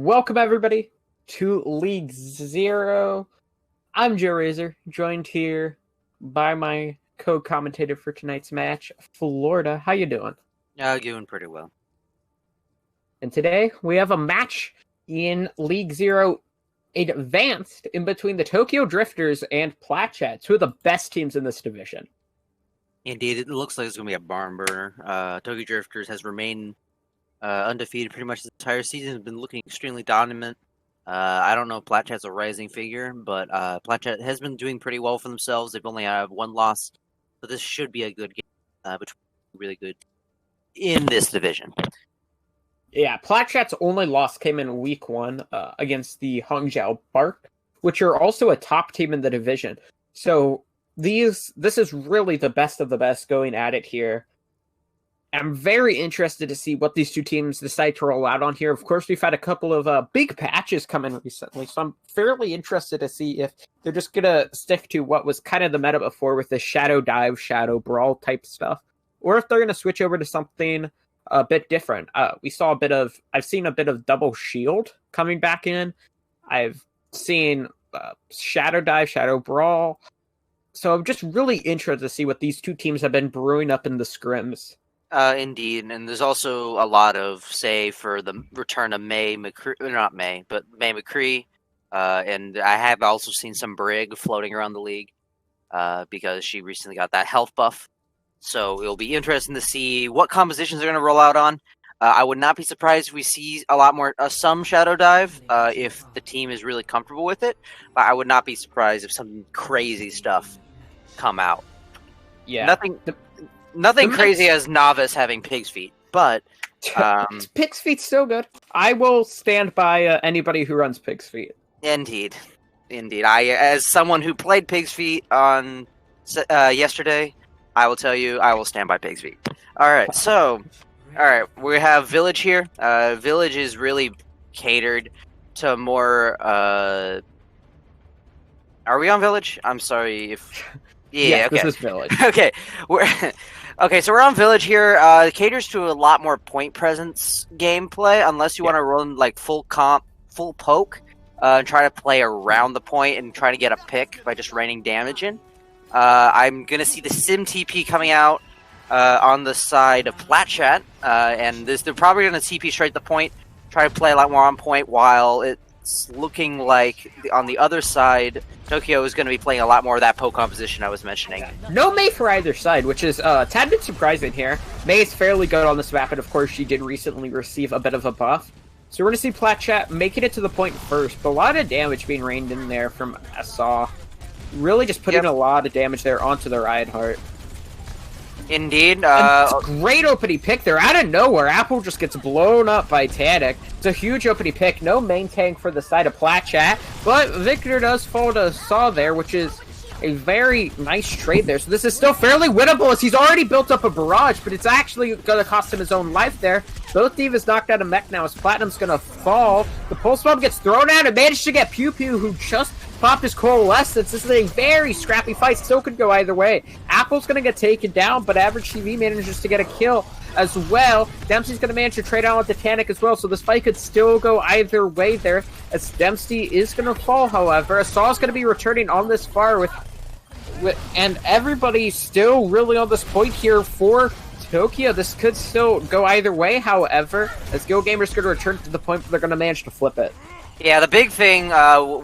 Welcome everybody to League Zero. I'm Joe Razor, joined here by my co-commentator for tonight's match, Florida. How you doing? Doing pretty well. And today we have a match in League Zero Advanced in between the Tokyo Drifters and Plat, two of the best teams in this division. Indeed, it looks like it's going to be a barn burner. Tokyo Drifters has remained undefeated pretty much the entire season. Has been looking extremely dominant. I don't know if Plat Chat's a rising figure, but Plat Chat has been doing pretty well for themselves. They've only had one loss, so this should be a good game between really good in this division. Yeah, Plat Chat's only loss came in week 1 against the Hangzhou Bark, which are also a top team in the division. So this is really the best of the best going at it here. I'm very interested to see what these two teams decide to roll out on here. Of course, we've had a couple of big patches come in recently, so I'm fairly interested to see if they're just going to stick to what was kind of the meta before with the Shadow Dive, Shadow Brawl type stuff, or if they're going to switch over to something a bit different. I've seen a bit of Double Shield coming back in. I've seen Shadow Dive, Shadow Brawl. So I'm just really interested to see what these two teams have been brewing up in the scrims. Indeed, and there's also a lot of say for the return of May McCree, May McCree, and I have also seen some Brig floating around the league because she recently got that health buff. So it'll be interesting to see what compositions they're going to roll out on. I would not be surprised if we see a lot more some Shadow Dive if the team is really comfortable with it. But I would not be surprised if some crazy stuff come out. Yeah, Nothing crazy as Novice having pig's feet, but pig's feet's still good. I will stand by anybody who runs pig's feet. Indeed. I, as someone who played pig's feet on yesterday, I will tell you I will stand by pig's feet. All right, we have Village here. Village is really catered to more. Are we on Village? I'm sorry if. Yeah, okay. This is Village. Okay, so we're on Village here. It caters to a lot more point presence gameplay, unless you want to run like full poke, and try to play around the point and try to get a pick by just raining damage in. I'm gonna see the Sim TP coming out on the side of Plat Chat, and they're probably gonna TP straight to the point, try to play a lot more on point, while it's looking like on the other side, Tokyo is going to be playing a lot more of that poke composition I was mentioning. No May for either side, which is a tad bit surprising here. May is fairly good on this map, and of course she did recently receive a bit of a buff. So we're going to see Plat Chat making it to the point first, but a lot of damage being rained in there from SA. Really just putting a lot of damage there onto the Reinhardt. Indeed. Great opening pick there. Out of nowhere, Apple just gets blown up by Tadic. It's a huge opening pick. No main tank for the side of Plat Chat, but Victor does fall to Saw there, which is a very nice trade there. So this is still fairly winnable as he's already built up a barrage, but it's actually going to cost him his own life there. Both Divas knocked out of mech now as Platinum's going to fall. The Pulse Bomb gets thrown out and managed to get Pew Pew, who just popped his Coalescence. This is a very scrappy fight. Still could go either way. Apple's going to get taken down, but Average TV manages to get a kill as well. Dempsey's going to manage to trade out with the Titanic as well, so this fight could still go either way there, as Dempsey is going to fall, however. Saw's going to be returning on this far with and everybody's still really on this point here for Tokyo. This could still go either way, however, as Go Gamer's going to return to the point where they're going to manage to flip it. Yeah, the big thing,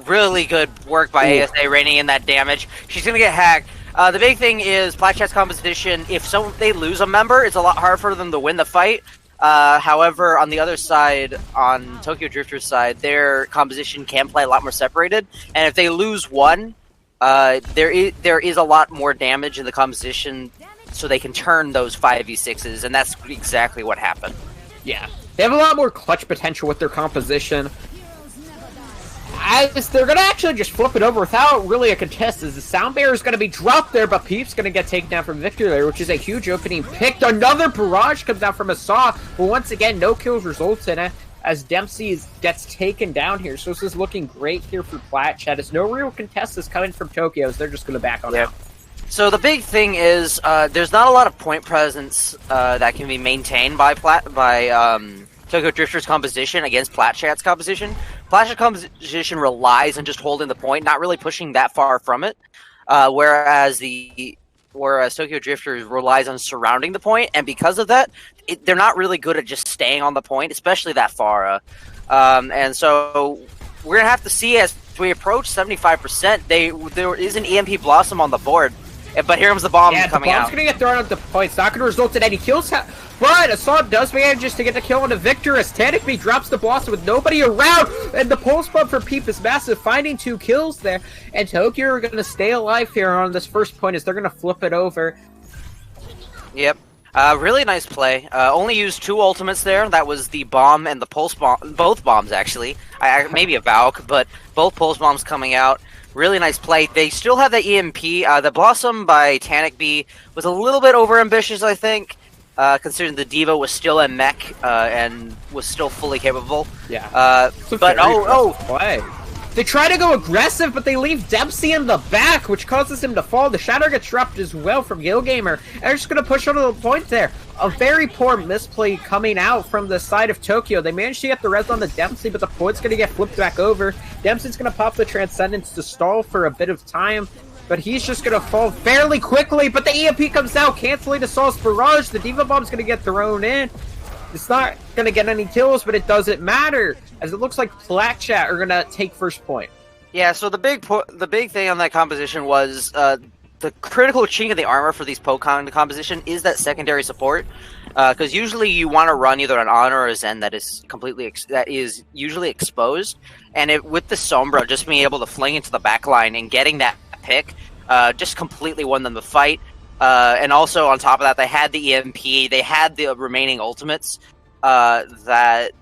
really good work by ASA raining in that damage. She's going to get hacked. The big thing is Plat Chat's composition. If they lose a member, it's a lot harder for them to win the fight. However, on the other side, on Tokyo Drifter's side, their composition can play a lot more separated. And if they lose one, there is a lot more damage in the composition, so they can turn those 5v6s, and that's exactly what happened. Yeah, they have a lot more clutch potential with their composition. As they're going to actually just flip it over without really a contest, as the Sound Bearer is going to be dropped there, but Peep's going to get taken down from Victor there, which is a huge opening pick. Another barrage comes out from a Saw, but once again, no kills results in it, as Dempsey gets taken down here. So this is looking great here for Plat Chat, as no real contest is coming from Tokyo, as they're just going to back on out. So the big thing is there's not a lot of point presence that can be maintained by Tokyo Drifter's composition against Platchat's composition. Platchat's composition relies on just holding the point, not really pushing that far from it, whereas Tokyo Drifter relies on surrounding the point, and because of that, they're not really good at just staying on the point, especially that far. And so we're gonna have to see as we approach 75%. There is an EMP Blossom on the board, but here comes the bomb coming out. The bomb's gonna get thrown at the point. It's not gonna result in any kills. But Assault does manage to get the kill on the Victor as Tanic B drops the Blossom with nobody around, and the pulse bump for Peep is massive, finding 2 kills there. And Tokyo are gonna stay alive here on this first point as they're gonna flip it over. Yep. Really nice play. Only used 2 ultimates there. That was the bomb and the pulse bomb. Both bombs, actually. Maybe a Valk, but both pulse bombs coming out. Really nice play. They still have the EMP. The Blossom by Tanic B was a little bit overambitious, I think, considering the Diva was still a mech and was still fully capable. Yeah. But play. They try to go aggressive, but they leave Dempsey in the back, which causes him to fall. The Shatter gets dropped as well from Gilgamer, and they're just going to push onto the point there. A very poor misplay coming out from the side of Tokyo. They managed to get the res on the Dempsey, but the point's going to get flipped back over. Dempsey's going to pop the Transcendence to stall for a bit of time, but he's just going to fall fairly quickly. But the EMP comes out, canceling Assault's barrage. The Diva Bomb's going to get thrown in. It's not going to get any kills, but it doesn't matter, as it looks like Platchat are going to take first point. Yeah, so the big thing on that composition was the critical chink in the armor for these Pokemon composition is that secondary support, because usually you want to run either an Honor or a Zen that is usually exposed, and with the Sombra just being able to fling into the back line and getting that pick just completely won them the fight. And also on top of that, they had the EMP, they had the remaining ultimates that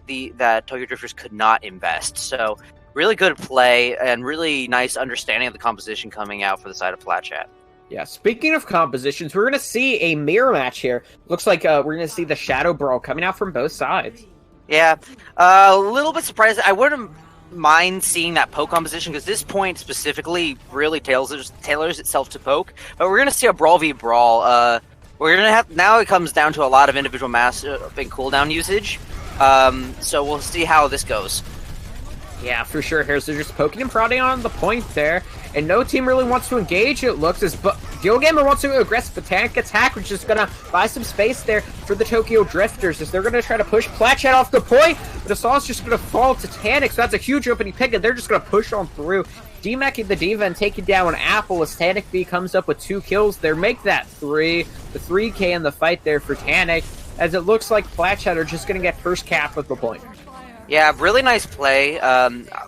Tokyo Drifters could not invest. So really good play and really nice understanding of the composition coming out for the side of Platchat. Yeah, speaking of compositions, we're going to see a mirror match here. Looks like we're going to see the Shadow Brawl coming out from both sides. Yeah, a little bit surprised. I wouldn't mind seeing that poke composition, because this point specifically really tailors itself to poke, but we're gonna see a brawl v brawl. We're gonna have, now it comes down to a lot of individual mass and cooldown usage, so we'll see how this goes. Yeah, for sure. Here, so just poking and prodding on the point there, and no team really wants to engage, it looks, as Gilgamer wants to go aggressive, but Tanic gets hacked, which is going to buy some space there for the Tokyo Drifters, as they're going to try to push Platchat off the point, but Assault's just going to fall to Tanic, so that's a huge opening pick, and they're just going to push on through, demeching the Diva and taking down Apple as Tanic B comes up with 2 kills there, make that 3, the 3k in the fight there for Tanic, as it looks like Platchat are just going to get first cap of the point. Yeah, really nice play.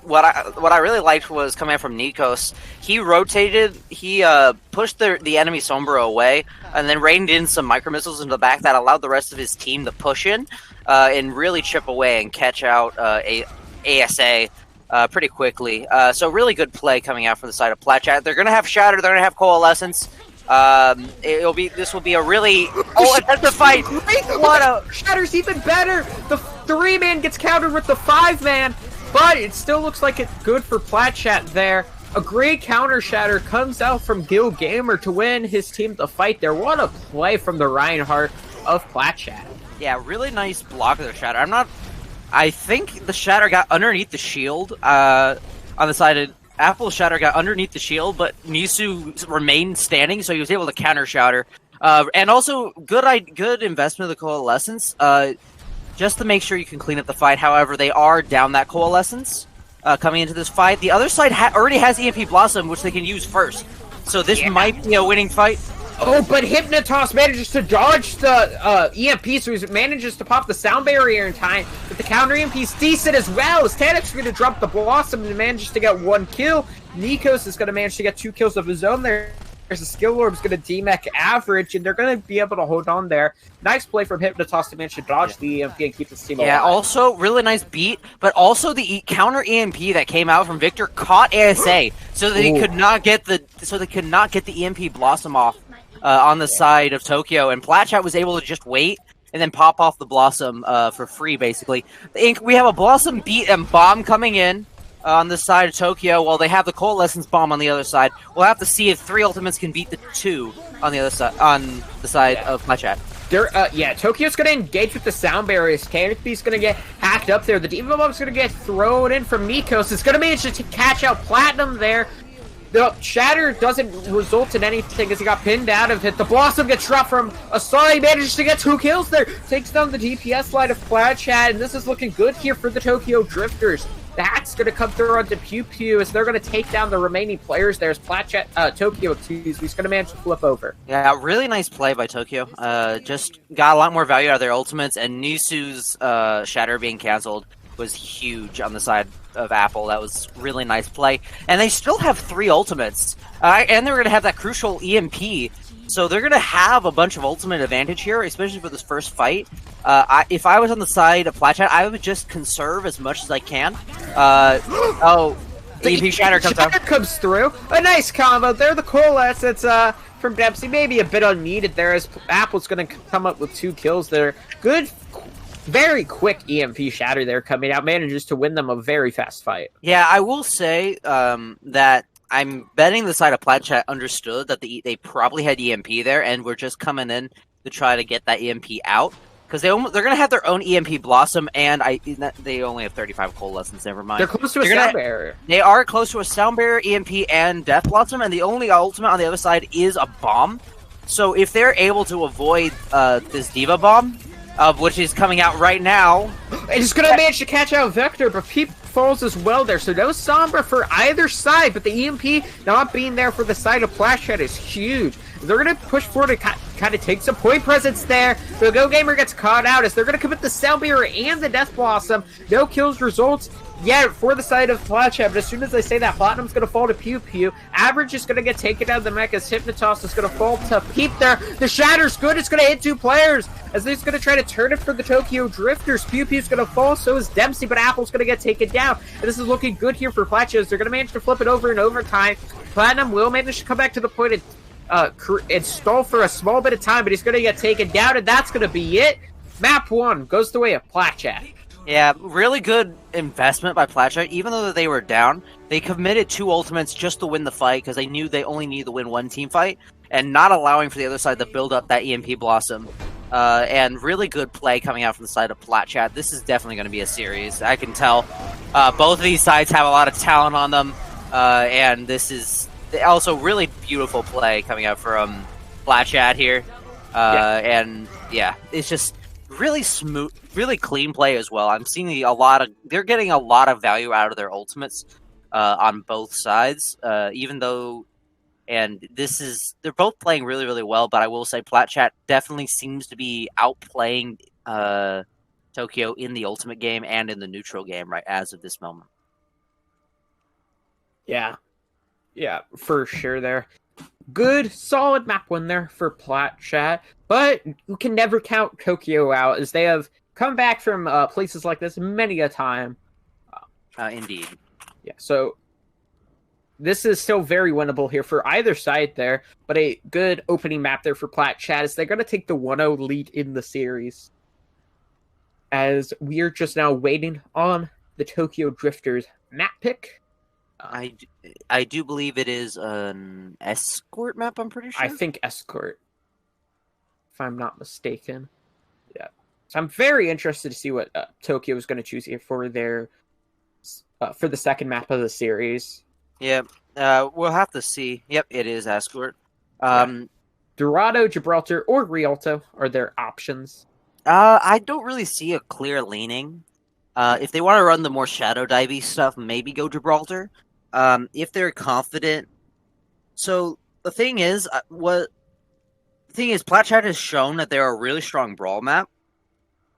What I really liked was coming out from Nikos. He rotated, he pushed the enemy Sombra away, and then rained in some micro missiles into the back that allowed the rest of his team to push in and really chip away and catch out ASA pretty quickly. So really good play coming out from the side of Platchat. They're gonna have Shatter, they're gonna have Coalescence. This will be a really intensive fight. Shatter's even better. The 3-man gets countered with the 5-man, but it still looks like it's good for Platchat there. A great counter Shatter comes out from Gilgamer to win his team the fight there. What a play from the Reinhardt of Platchat. Yeah, really nice block of the Shatter. I think the Shatter got underneath the shield on the side of Apple. Shatter got underneath the shield, but Nisu remained standing, so he was able to counter Shatter. And also, good investment of the Coalescence, just to make sure you can clean up the fight. However, they are down that Coalescence coming into this fight. The other side already has EMP Blossom, which they can use first. So this might be a winning fight. Oh, but Hypnotoss manages to dodge the EMP, so he manages to pop the sound barrier in time. But the counter EMP's decent as well, as Tanic's going to drop the Blossom and manages to get 1 kill. Nikos is going to manage to get 2 kills of his own there. There's a Skill Orb's going to demech average, and they're going to be able to hold on there. Nice play from Hypnotoss to manage to dodge the EMP and keep his team alive. Yeah, also, really nice beat, but also the counter EMP that came out from Victor caught ASA, so that he could not get the EMP Blossom off on the side of Tokyo, and Platchat was able to just wait and then pop off the Blossom for free, basically. We have a Blossom beat and bomb coming in on the side of Tokyo, while they have the Coalescence bomb on the other side. We'll have to see if 3 ultimates can beat the 2 on the other side, on the side of Platchat. Yeah, Tokyo's gonna engage with the sound barriers. Canopy's gonna get hacked up there. The Diva Bomb's gonna get thrown in from Mikos. It's gonna manage to catch out Platinum there. The Shatter doesn't result in anything as he got pinned out of it. The Blossom gets dropped from Asai. He manages to get 2 kills there. Takes down the DPS line of Plat Chat, and this is looking good here for the Tokyo Drifters. The hack's going to come through onto Pew Pew as they're going to take down the remaining players there as Tokyo, he's going to manage to flip over. Yeah, really nice play by Tokyo. Just got a lot more value out of their ultimates, and Nisu's Shatter being canceled was huge on the side of Apple. That was really nice play. And they still have 3 ultimates. And they're going to have that crucial EMP. So they're going to have a bunch of ultimate advantage here, especially for this first fight. If I was on the side of Platchat, I would just conserve as much as I can. The EMP Shatter comes through. A nice combo there. The coalesce, it's from Dempsey. Maybe a bit unneeded there as Apple's going to come up with 2 kills there. Good, very quick EMP Shatter there coming out. Manages to win them a very fast fight. Yeah, I will say that I'm betting the side of Platchat understood that they probably had EMP there and were just coming in to try to get that EMP out. Because they're going to have their own EMP Blossom, and they only have 35 coalescence, never mind. They're close to a sound barrier. They are close to a sound barrier, EMP, and Death Blossom, and the only ultimate on the other side is a bomb. So if they're able to avoid this Diva Bomb, which is coming out right now... It's going to manage to catch out Vector, but Peep falls as well there. So no Sombra for either side, but the EMP not being there for the side of Flashhead is huge. They're going to push forward to kind of take some point presence there. The Go Gamer gets caught out as they're going to commit the Sound Barrier and the Death Blossom. No kills results yet for the side of Flatchat, but as soon as I say that, Platinum's going to fall to Pew Pew. Average is going to get taken out of the mech as Hypnotoss is going to fall to Peep there. The Shatter's good. It's going to hit 2 players as he's going to try to turn it for the Tokyo Drifters. Pew Pew's going to fall, so is Dempsey, but Apple's going to get taken down. And this is looking good here for Flatchat as they're going to manage to flip it over in overtime. Platinum will manage to come back to the point and stall for a small bit of time, but he's going to get taken down, and that's going to be it. Map 1 goes the way of Platchat. Yeah, really good investment by Platchat. Even though they were down, they committed 2 ultimates just to win the fight because they knew they only needed to win 1 team fight, and not allowing for the other side to build up that EMP Blossom. And really good play coming out from the side of Platchat. This is definitely going to be a series. I can tell both of these sides have a lot of talent on them, and this is also really beautiful play coming out from Platchat here. And yeah, it's just really smooth, really clean play as well. I'm seeing they're getting a lot of value out of their ultimates on both sides, even though, and they're both playing really, really well, but I will say Platchat definitely seems to be outplaying Tokyo in the ultimate game and in the neutral game right as of this moment. Yeah, for sure there. Good, solid map win there for Platchat, but you can never count Tokyo out as they have come back from places like this many a time. Indeed. Yeah, so this is still very winnable here for either side there, but a good opening map there for Platchat as they're going to take the 1-0 lead in the series. As we are just now waiting on the Tokyo Drifters map pick. I do believe it is an escort map, I'm pretty sure. I think escort, if I'm not mistaken. Yeah. So I'm very interested to see what Tokyo is going to choose here for their for the second map of the series. Yeah, we'll have to see. Yep, it is escort. Dorado, Gibraltar, or Rialto are their options. I don't really see a clear leaning. If they want to run the more shadow divey stuff, maybe go Gibraltar. If they're confident. So the thing is, Platchat has shown that they're a really strong brawl map,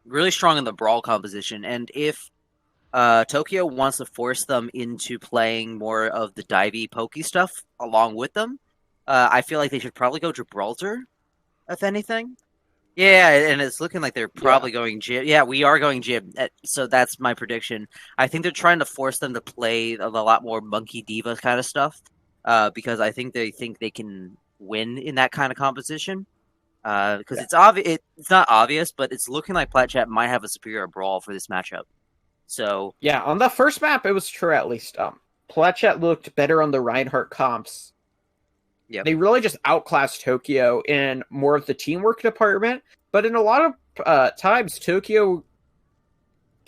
really strong in the brawl composition, and if Tokyo wants to force them into playing more of the divey pokey stuff along with them, I feel like they should probably go Gibraltar, if anything. Yeah, and it's looking like they're probably going Jib. Yeah, we are going Jib. So that's my prediction. I think they're trying to force them to play a lot more Monkey Diva kind of stuff, because I think they can win in that kind of composition. Because it's obvious. It's not obvious, but it's looking like Platchat might have a superior brawl for this matchup. So yeah, on the first map, it was true at least. Platchat looked better on the Reinhardt comps. Yep. They really just outclassed Tokyo in more of the teamwork department. but in a lot of times, Tokyo,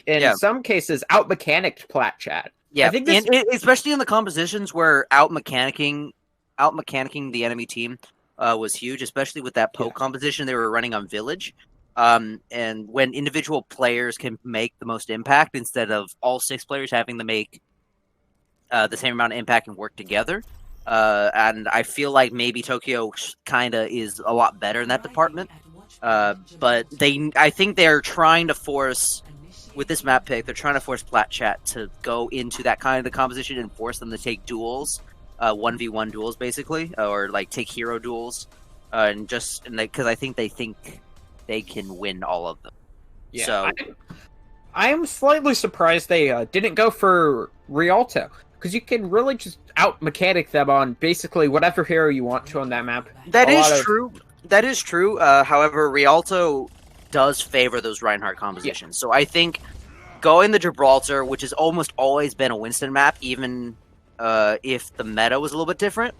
in some cases, out-mechanicked Plat Chat. Yeah, I think this... especially in the compositions where out-mechanicking the enemy team was huge, especially with that poke composition they were running on Village. And when individual players can make the most impact instead of all 6 players having to make the same amount of impact and work together. And I feel like maybe Tokyo kind of is a lot better in that department. But I think they're trying to force, with this map pick, they're trying to force Plat Chat to go into that kind of the composition and force them to take duels, 1v1 duels basically, or like take hero duels, because I think they can win all of them. Yeah, so I'm slightly surprised they didn't go for Rialto, because you can really just out-mechanic them on basically whatever hero you want to on that map. That is true. That is true. However, Rialto does favor those Reinhardt compositions. So I think going the Gibraltar, which has almost always been a Winston map, even if the meta was a little bit different,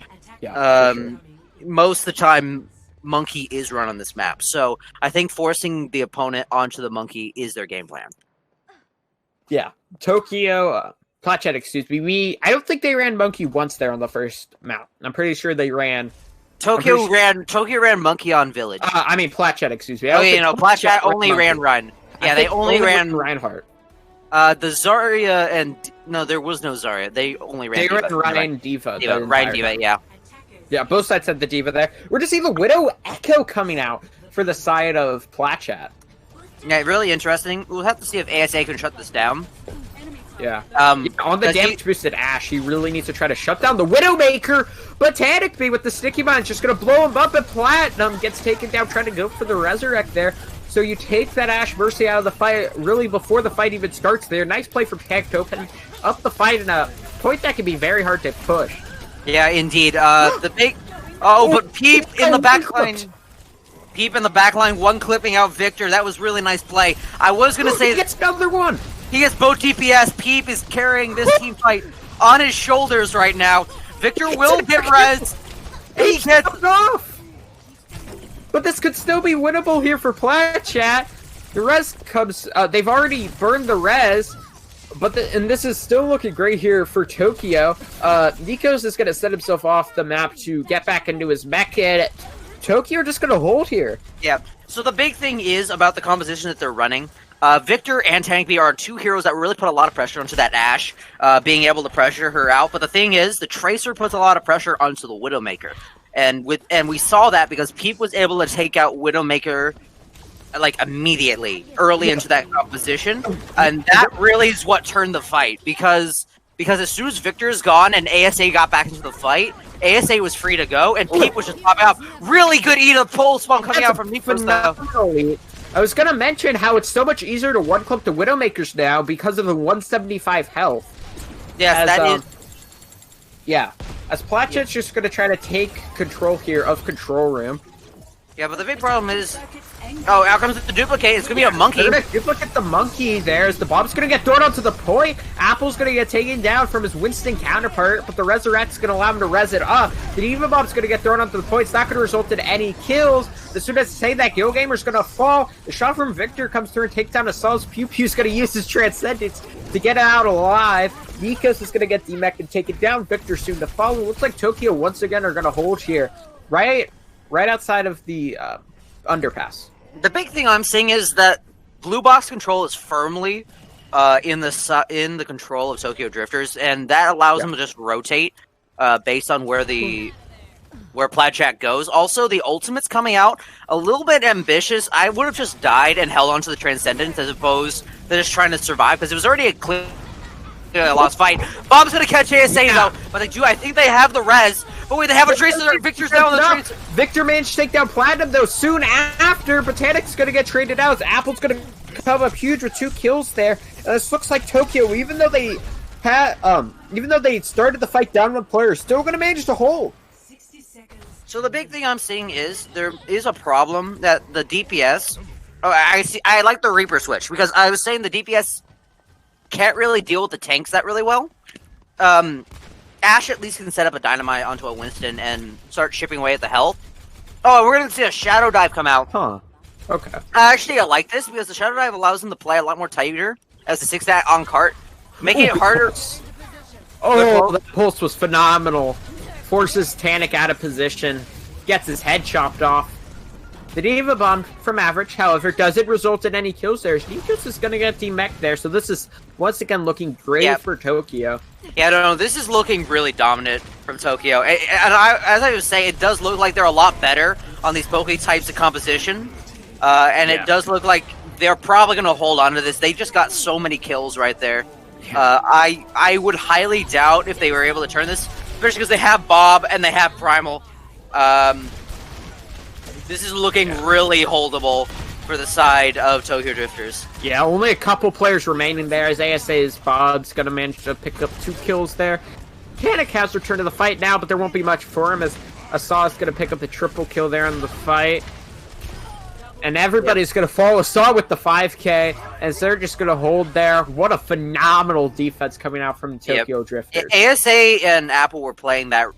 most of the time Monkey is run on this map. So I think forcing the opponent onto the Monkey is their game plan. Yeah. Tokyo... Plat Chat, excuse me. I don't think they ran Monkey once there on the first map. I'm pretty sure they ran... Tokyo ran Monkey on Village. I mean, Plat Chat, excuse me. Plat Chat only ran Run. Yeah, they only ran Reinhardt. The Zarya and... No, there was no Zarya. They only ran Diva. They ran Ryan Diva. Ryan Diva, yeah. Yeah, both sides had the Diva there. We're to see the Widow Echo coming out for the side of Plat Chat. Yeah, really interesting. We'll have to see if ASA can shut this down. Yeah. On the damage boosted Ashe, he really needs to try to shut down the Widowmaker, but Tadicby with the sticky bomb is just going to blow him up, and Platinum gets taken down trying to go for the Resurrect there. So you take that Ashe Mercy out of the fight really before the fight even starts there. Nice play from Tag to open up the fight in a point that can be very hard to push. Yeah, indeed. The big... but Peep in the backline... Peep in the backline, one clipping out Victor. That was really nice play. I was going to say... He gets another one! He gets both DPS. Peep is carrying this team fight on his shoulders right now. Victor will get res. He gets off! But this could still be winnable here for Plat Chat. The res comes... they've already burned the res. And this is still looking great here for Tokyo. Nikos is going to set himself off the map to get back into his mech, and Tokyo are just going to hold here. Yeah. So the big thing is about the composition that they're running. Victor and Tankby are 2 heroes that really put a lot of pressure onto that Ashe, being able to pressure her out. But the thing is, the Tracer puts a lot of pressure onto the Widowmaker. And we saw that because Peep was able to take out Widowmaker like immediately, early into that composition. And that really is what turned the fight. Because as soon as Victor is gone and ASA got back into the fight, ASA was free to go, and Peep was just popping out. Really good Eda pulse bomb coming out from Nikos though. I was going to mention how it's so much easier to one-clip the Widowmakers now because of the 175 health. Yes, that is... Yeah. As Plat Chat's just going to try to take control here of Control Room. Yeah, but the big problem is... Oh, out comes the duplicate. It's going to be a Monkey. They're going to duplicate the Monkey there as the bomb's going to get thrown onto the point. Apple's going to get taken down from his Winston counterpart, but the Resurrect's going to allow him to res it up. The Diva bomb's going to get thrown onto the point. It's not going to result in any kills. As soon as they say that, Gil Gamer's going to fall. The shot from Victor comes through and takes down Assault's. Pew Pew's going to use his Transcendence to get out alive. Nikos is going to get D-Mech and take it down. Victor soon to follow. Looks like Tokyo once again are going to hold here. Right outside of the underpass. The big thing I'm seeing is that blue box control is firmly in the control of Tokyo Drifters, and that allows them to just rotate based on where Plat Chat goes. Also, the ultimate's coming out a little bit ambitious. I would have just died and held onto the Transcendence as opposed to just trying to survive, because it was already a clear lost fight. Bomb's gonna catch ASA though, but I think they have the res. But wait, they have a Tracer. Victor's down on the Tracer. Victor managed to take down Platinum though soon after. Botanic's gonna get traded out. Apple's gonna come up huge with 2 kills there. This looks like Tokyo, even though they started the fight down 1 player, still gonna manage to hold. So the big thing I'm seeing is there is a problem that the DPS. Oh, I like the Reaper switch because I was saying the DPS can't really deal with the tanks that really well. Ashe at least can set up a Dynamite onto a Winston and start chipping away at the health. Oh, we're going to see a Shadow Dive come out. Huh. Okay. Actually, I like this because the Shadow Dive allows them to play a lot more tighter as a 6-stat on cart, making it harder. Oh, that pulse was phenomenal. Forces Tanic out of position, gets his head chopped off. The Diva Bomb from Average, however, doesn't result in any kills there. Nikos is going to get demech there, so this is once again looking great for Tokyo. Yeah, no, this is looking really dominant from Tokyo. And as I was saying, it does look like they're a lot better on these Poke types of composition. And it does look like they're probably going to hold on to this. They just got so many kills right there. I would highly doubt if they were able to turn this, especially because they have Bob and they have Primal. This is looking really holdable for the side of Tokyo Drifters. Yeah, only a couple players remaining there as ASA's Bob's going to manage to pick up 2 kills there. Tanic has returned to the fight now, but there won't be much for him as Asa is going to pick up the triple kill there in the fight. And everybody's going to follow Asa with the 5k, as they're just going to hold there. What a phenomenal defense coming out from Tokyo Drifters. ASA and Apple were playing that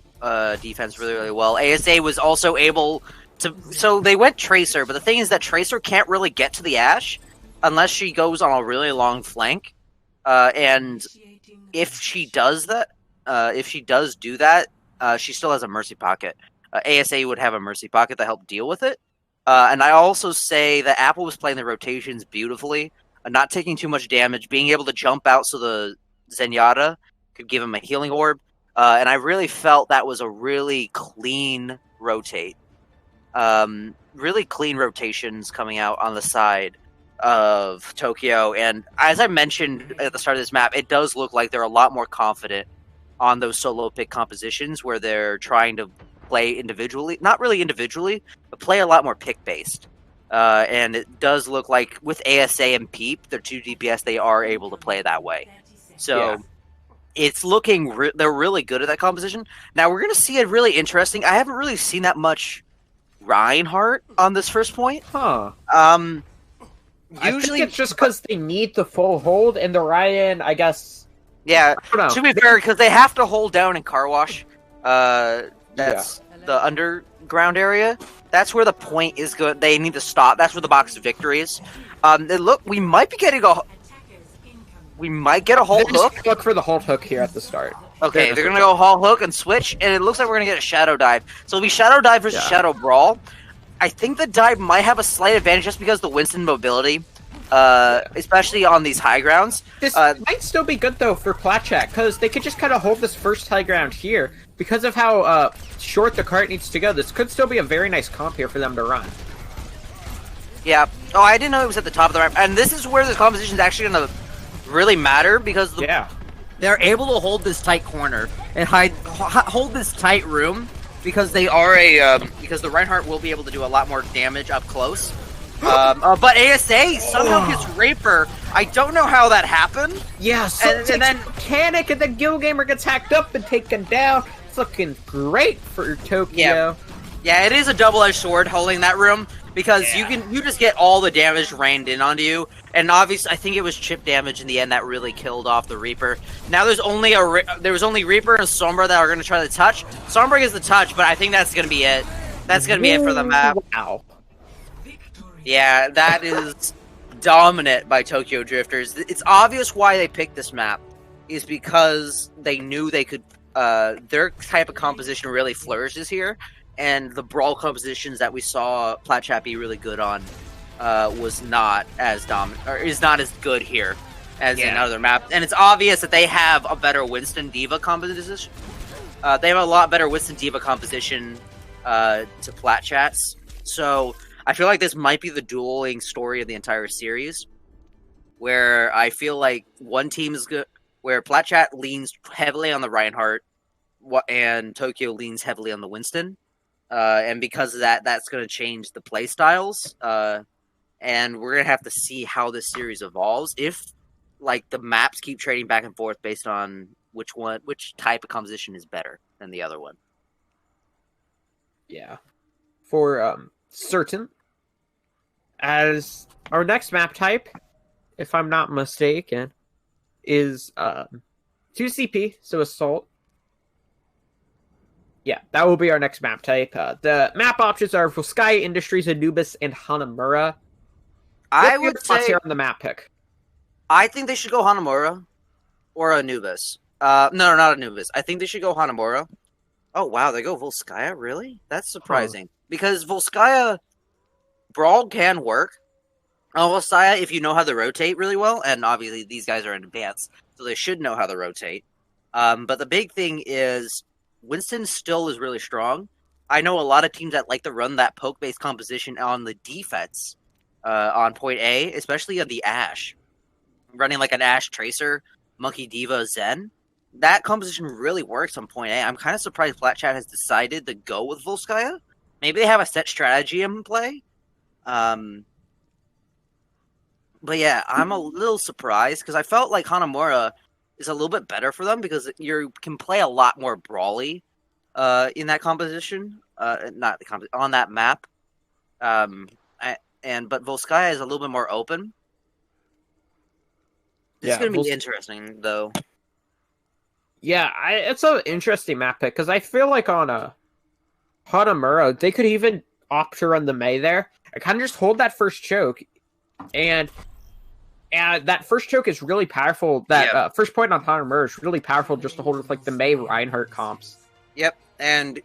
defense really, really well. ASA was also able to... So they went Tracer, but the thing is that Tracer can't really get to the Ashe unless she goes on a really long flank. And if she does that, she still has a Mercy Pocket. ASA would have a Mercy Pocket to help deal with it. And I also say that Apple was playing the rotations beautifully, not taking too much damage, being able to jump out so the Zenyatta could give him a healing orb. And I really felt that was a really clean rotate. Really clean rotations coming out on the side of Tokyo. And as I mentioned at the start of this map, it does look like they're a lot more confident on those solo pick compositions where they're trying to play individually, not really individually, but play a lot more pick-based. And it does look like with ASA and Peep, their 2 DPS, they are able to play that way. So it's looking, they're really good at that composition. Now we're going to see it really interesting. I haven't really seen that much Reinhardt on this first point. Huh. Usually, I think it's just because they need the full hold, and the Ryan, I guess... Yeah, to be fair, because they have to hold down in Car Wash. That's the underground area. That's where the point is good. They need to stop. That's where the box of victory is. Look, we might be getting a... We might get a Halt Hook. Look for the Halt Hook here at the start. Okay, they're going to go Halt Hook and switch, and it looks like we're going to get a Shadow Dive. So it'll be Shadow Dive versus Shadow Brawl. I think the dive might have a slight advantage just because of the Winston mobility, especially on these high grounds. This might still be good, though, for Platchat, because they could just kind of hold this first high ground here. Because of how short the cart needs to go, this could still be a very nice comp here for them to run. Yeah. Oh, I didn't know it was at the top of the ramp. And this is where the composition is actually going to really matter, because they're able to hold this tight corner and hold this tight room, because they are because the Reinhardt will be able to do a lot more damage up close. But ASA somehow gets Raper. I don't know how that happened. Yeah, and then Tanic and then Gilgamer gets hacked up and taken down. It's looking great for Tokyo. Yeah, it is a double-edged sword holding that room, because you just get all the damage rained in onto you. And obviously, I think it was chip damage in the end that really killed off the Reaper. Now there's only Reaper and Sombra that are going to try to touch. Sombra is the touch, but I think that's going to be it. That's going to be it for the map. Wow. Yeah, that is dominant by Tokyo Drifters. It's obvious why they picked this map is because they knew they could. Their type of composition really flourishes here, and the brawl compositions that we saw Platchat be really good on was not as dominant, or is not as good here as in other maps. And it's obvious that they have a better Winston Diva composition. They have a lot better Winston Diva composition to Platchat's. So I feel like this might be the dueling story of the entire series, where I feel like one team is good, where Platchat leans heavily on the Reinhardt, and Tokyo leans heavily on the Winston. And because of that, that's going to change the play styles. And we're going to have to see how this series evolves. If, like, the maps keep trading back and forth based on which type of composition is better than the other one. Yeah. For certain. As our next map type, if I'm not mistaken, is 2CP, so Assault. Yeah, that will be our next map type. The map options are Volskaya Industries, Anubis, and Hanamura. What I are your would thoughts say here on the map pick? I think they should go Hanamura or Anubis. No, not Anubis. I think they should go Hanamura. Oh wow, they go Volskaya, really? That's Huh. surprising. Because Volskaya Brawl can work. Volskaya, if you know how to rotate really well, and obviously these guys are in advance, so they should know how to rotate. But the big thing is Winston still is really strong. I know a lot of teams that like to run that poke-based composition on the defense on point A, especially on the Ashe. Running like an Ashe Tracer, Monkey Diva, Zen. That composition really works on point A. I'm kind of surprised Plat Chat has decided to go with Volskaya. Maybe they have a set strategy in play. But yeah, I'm a little surprised because I felt like Hanamura is a little bit better for them because you can play a lot more brawly in that composition, not the on that map. But Volskaya is a little bit more open. This is going to be interesting, though. Yeah, it's an interesting map pick because I feel like on a Hanamura, they could even opt to run the Mei there. I kind of just hold that first choke, and that first choke is really powerful. That first point on Hanamura is really powerful just to hold with like the Mei Reinhardt comps. Yep, and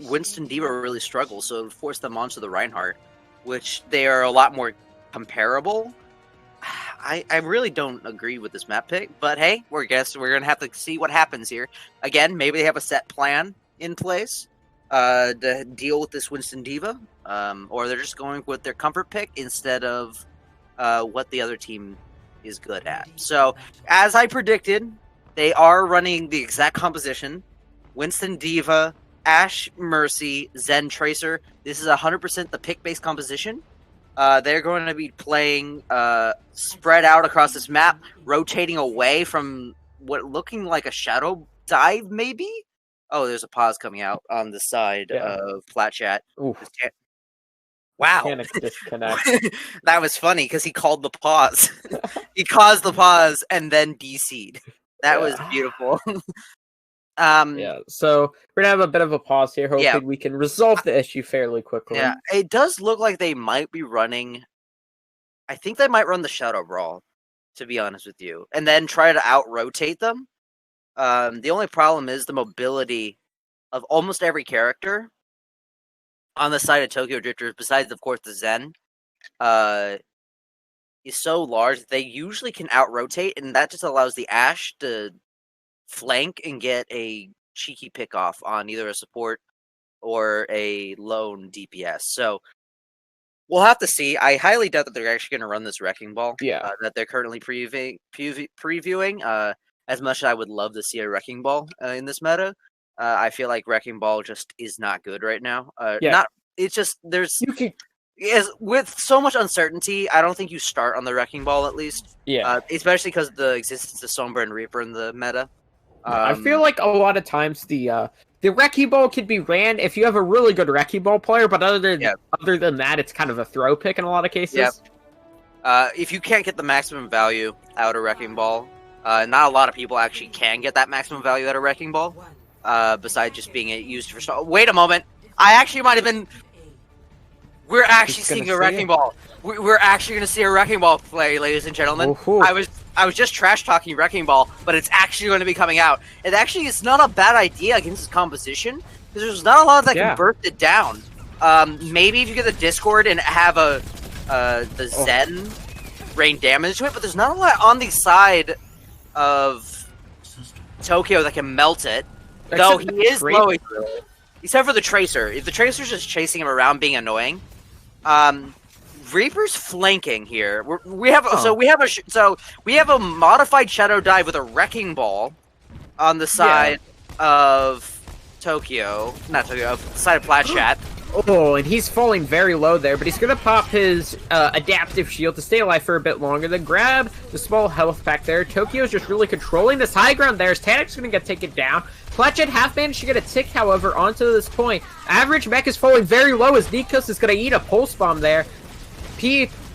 Winston Diva really struggles, so it forced them onto the Reinhardt, which they are a lot more comparable. I really don't agree with this map pick, but hey, we're gonna have to see what happens here. Again, maybe they have a set plan in place to deal with this Winston Diva, or they're just going with their comfort pick instead of what the other team is good at. So, as I predicted, they are running the exact composition: Winston Diva, Ashe Mercy, Zen Tracer. This is 100% the pick-based composition. They're going to be playing spread out across this map, rotating away from what looking like a shadow dive, maybe? Oh, there's a pause coming out on the side of Plat Chat. Wow. Mechanic disconnect. That was funny because he called the pause. He caused the pause and then DC'd. That was beautiful. So we're gonna have a bit of a pause here. Hopefully we can resolve the issue fairly quickly. Yeah, it does look like they might be running. I think they might run the Shadow Brawl, to be honest with you, and then try to out-rotate them. The only problem is the mobility of almost every character on the side of Tokyo Drifters, besides, of course, the Zen, is so large that they usually can out-rotate, and that just allows the Ashe to flank and get a cheeky pick off on either a support or a lone DPS. So we'll have to see. I highly doubt that they're actually going to run this Wrecking Ball that they're currently previewing. As much as I would love to see a Wrecking Ball in this meta, I feel like Wrecking Ball just is not good right now. It's just with so much uncertainty, I don't think you start on the Wrecking Ball at least. Especially because of the existence of Sombra and Reaper in the meta. I feel like a lot of times the Wrecking Ball can be ran if you have a really good Wrecking Ball player, but other than that, it's kind of a throw pick in a lot of cases. If you can't get the maximum value out of Wrecking Ball, not a lot of people actually can get that maximum value out of Wrecking Ball, besides just being used for... Wait a moment! I actually might have been... We're actually seeing a Wrecking Ball. We're actually going to see a Wrecking Ball play, ladies and gentlemen. I was just trash talking Wrecking Ball, but it's actually going to be coming out. It actually is not a bad idea against this composition because there's not a lot that can burst it down. Maybe if you get the Discord and have the Zen rain damage to it, but there's not a lot on the side of Tokyo that can melt it. Though he is blowing through it. Except for the Tracer. If the Tracer's just chasing him around being annoying. Reaper's flanking here. We have a modified Shadow Dive with a Wrecking Ball on the side of Tokyo. Not Tokyo, of the side of Plat Chat. Oh, and he's falling very low there, but he's going to pop his adaptive shield to stay alive for a bit longer, then grab the small health pack there. Tokyo's just really controlling this high ground there. Tadic's going to get taken down. Plat Chat half managed to get a tick, however, onto this point. Average mech is falling very low as Nikos is going to eat a pulse bomb there.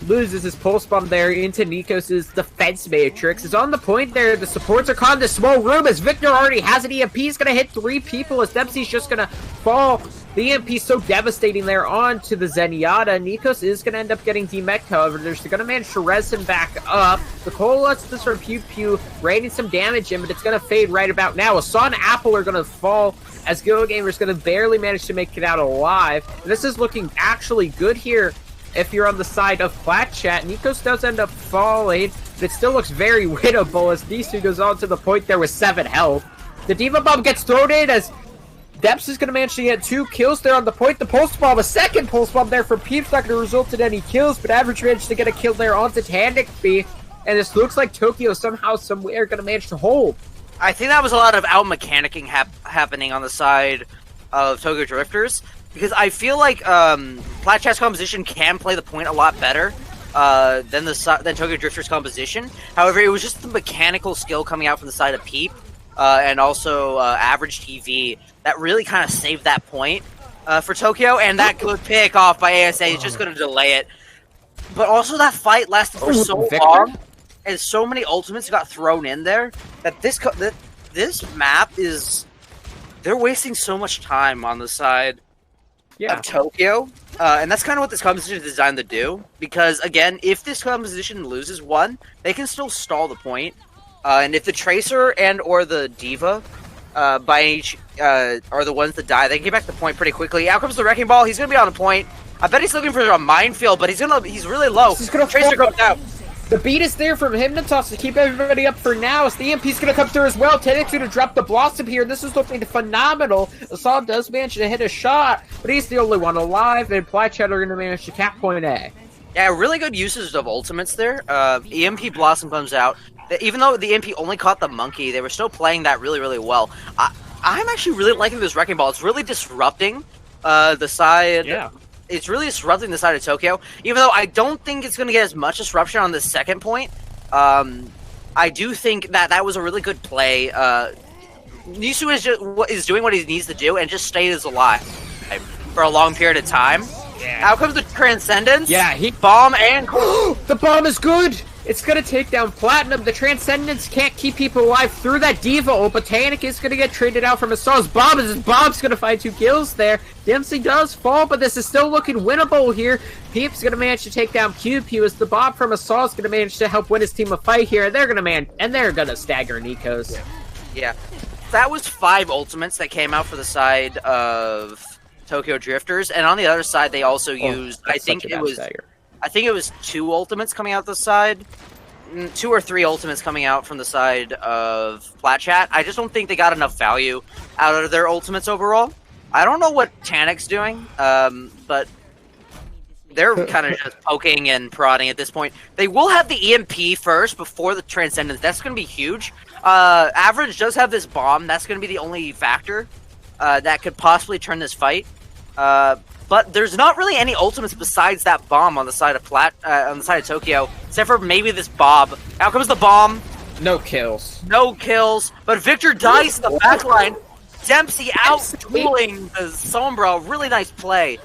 loses his pulse bomb there into Nikos' defense matrix. Is on the point there. The supports are caught in the small room as Victor already has an EMP. He's going to hit 3 people as Dempsey's just going to fall. The EMP is so devastating there onto the Zenyatta. Nikos is going to end up getting demech, however. They're going to manage to res him back up. The Cole lets this sort of Pew Pew raining some damage in, but it's going to fade right about now. Asaw and Apple are going to fall as Go Gamer's going to barely manage to make it out alive. This is looking actually good here if you're on the side of Plat Chat. Nikos does end up falling, but it still looks very winnable as Nisu goes on to the point there with 7 health. The Diva Bomb gets thrown in as Deps is going to manage to get 2 kills there on the point. The Pulse Bomb, a second Pulse Bomb there from Peeps, not going to result in any kills, but Average managed to get a kill there onto Tandikby, and this looks like Tokyo somehow, somewhere going to manage to hold. I think that was a lot of out-mechanicking happening on the side of Tokyo Drifters, because I feel like Plat Chat's composition can play the point a lot better than Tokyo Drifters' composition. However, it was just the mechanical skill coming out from the side of Peep and also Average TV that really kind of saved that point for Tokyo, and that good pick off by ASA is just going to delay it. But also that fight lasted for so long, and so many ultimates got thrown in there, that this map is... They're wasting so much time on the side of Tokyo, and that's kind of what this composition is designed to do, because, again, if this composition loses one, they can still stall the point, and if the Tracer and or the Diva are the ones that die, they can get back to the point pretty quickly. Out comes the Wrecking Ball. He's going to be on the point. I bet he's looking for a minefield, but he's really low. Tracer goes out. The beat is there from Hypnotoss to keep everybody up for now. As the EMP's going to come through as well. Tedek's going to drop the Blossom here. This is looking phenomenal. Assault does manage to hit a shot, but he's the only one alive, and Plat Chat are going to manage to cap point A. Yeah, really good uses of ultimates there. EMP Blossom comes out. Even though the EMP only caught the monkey, they were still playing that really, really well. I'm actually really liking this Wrecking Ball. It's really disrupting the side... Yeah. It's really disrupting the side of Tokyo, even though I don't think it's going to get as much disruption on the second point. I do think that was a really good play. Nisu is doing what he needs to do and just stays alive for a long period of time. Yeah. Out comes the Transcendence. Yeah, bomb and the bomb is good. It's going to take down Platinum. The Transcendence can't keep people alive through that Diva ult. Botanic is going to get traded out from Assault's bomb as his bomb's going to find 2 kills there. Dempsey does fall, but this is still looking winnable here. Peep's going to manage to take down Pew Pew as the bomb from Assault's going to manage to help win his team a fight here. They're going to stagger Nikos. Yeah. That was 5 ultimates that came out for the side of Tokyo Drifters, and on the other side they also used, I think it was 2 ultimates coming out the side. 2 or 3 ultimates coming out from the side of Plat Chat. I just don't think they got enough value out of their ultimates overall. I don't know what Tanik's doing, but they're kind of just poking and prodding at this point. They will have the EMP first before the Transcendence. That's going to be huge. Average does have this bomb. That's going to be the only factor that could possibly turn this fight. But there's not really any ultimates besides that bomb on the side of Tokyo, except for maybe this Bob. Out comes the bomb. No kills. No kills. But Victor dies in the backline. Dempsey out-dueling the Sombra. Really nice play.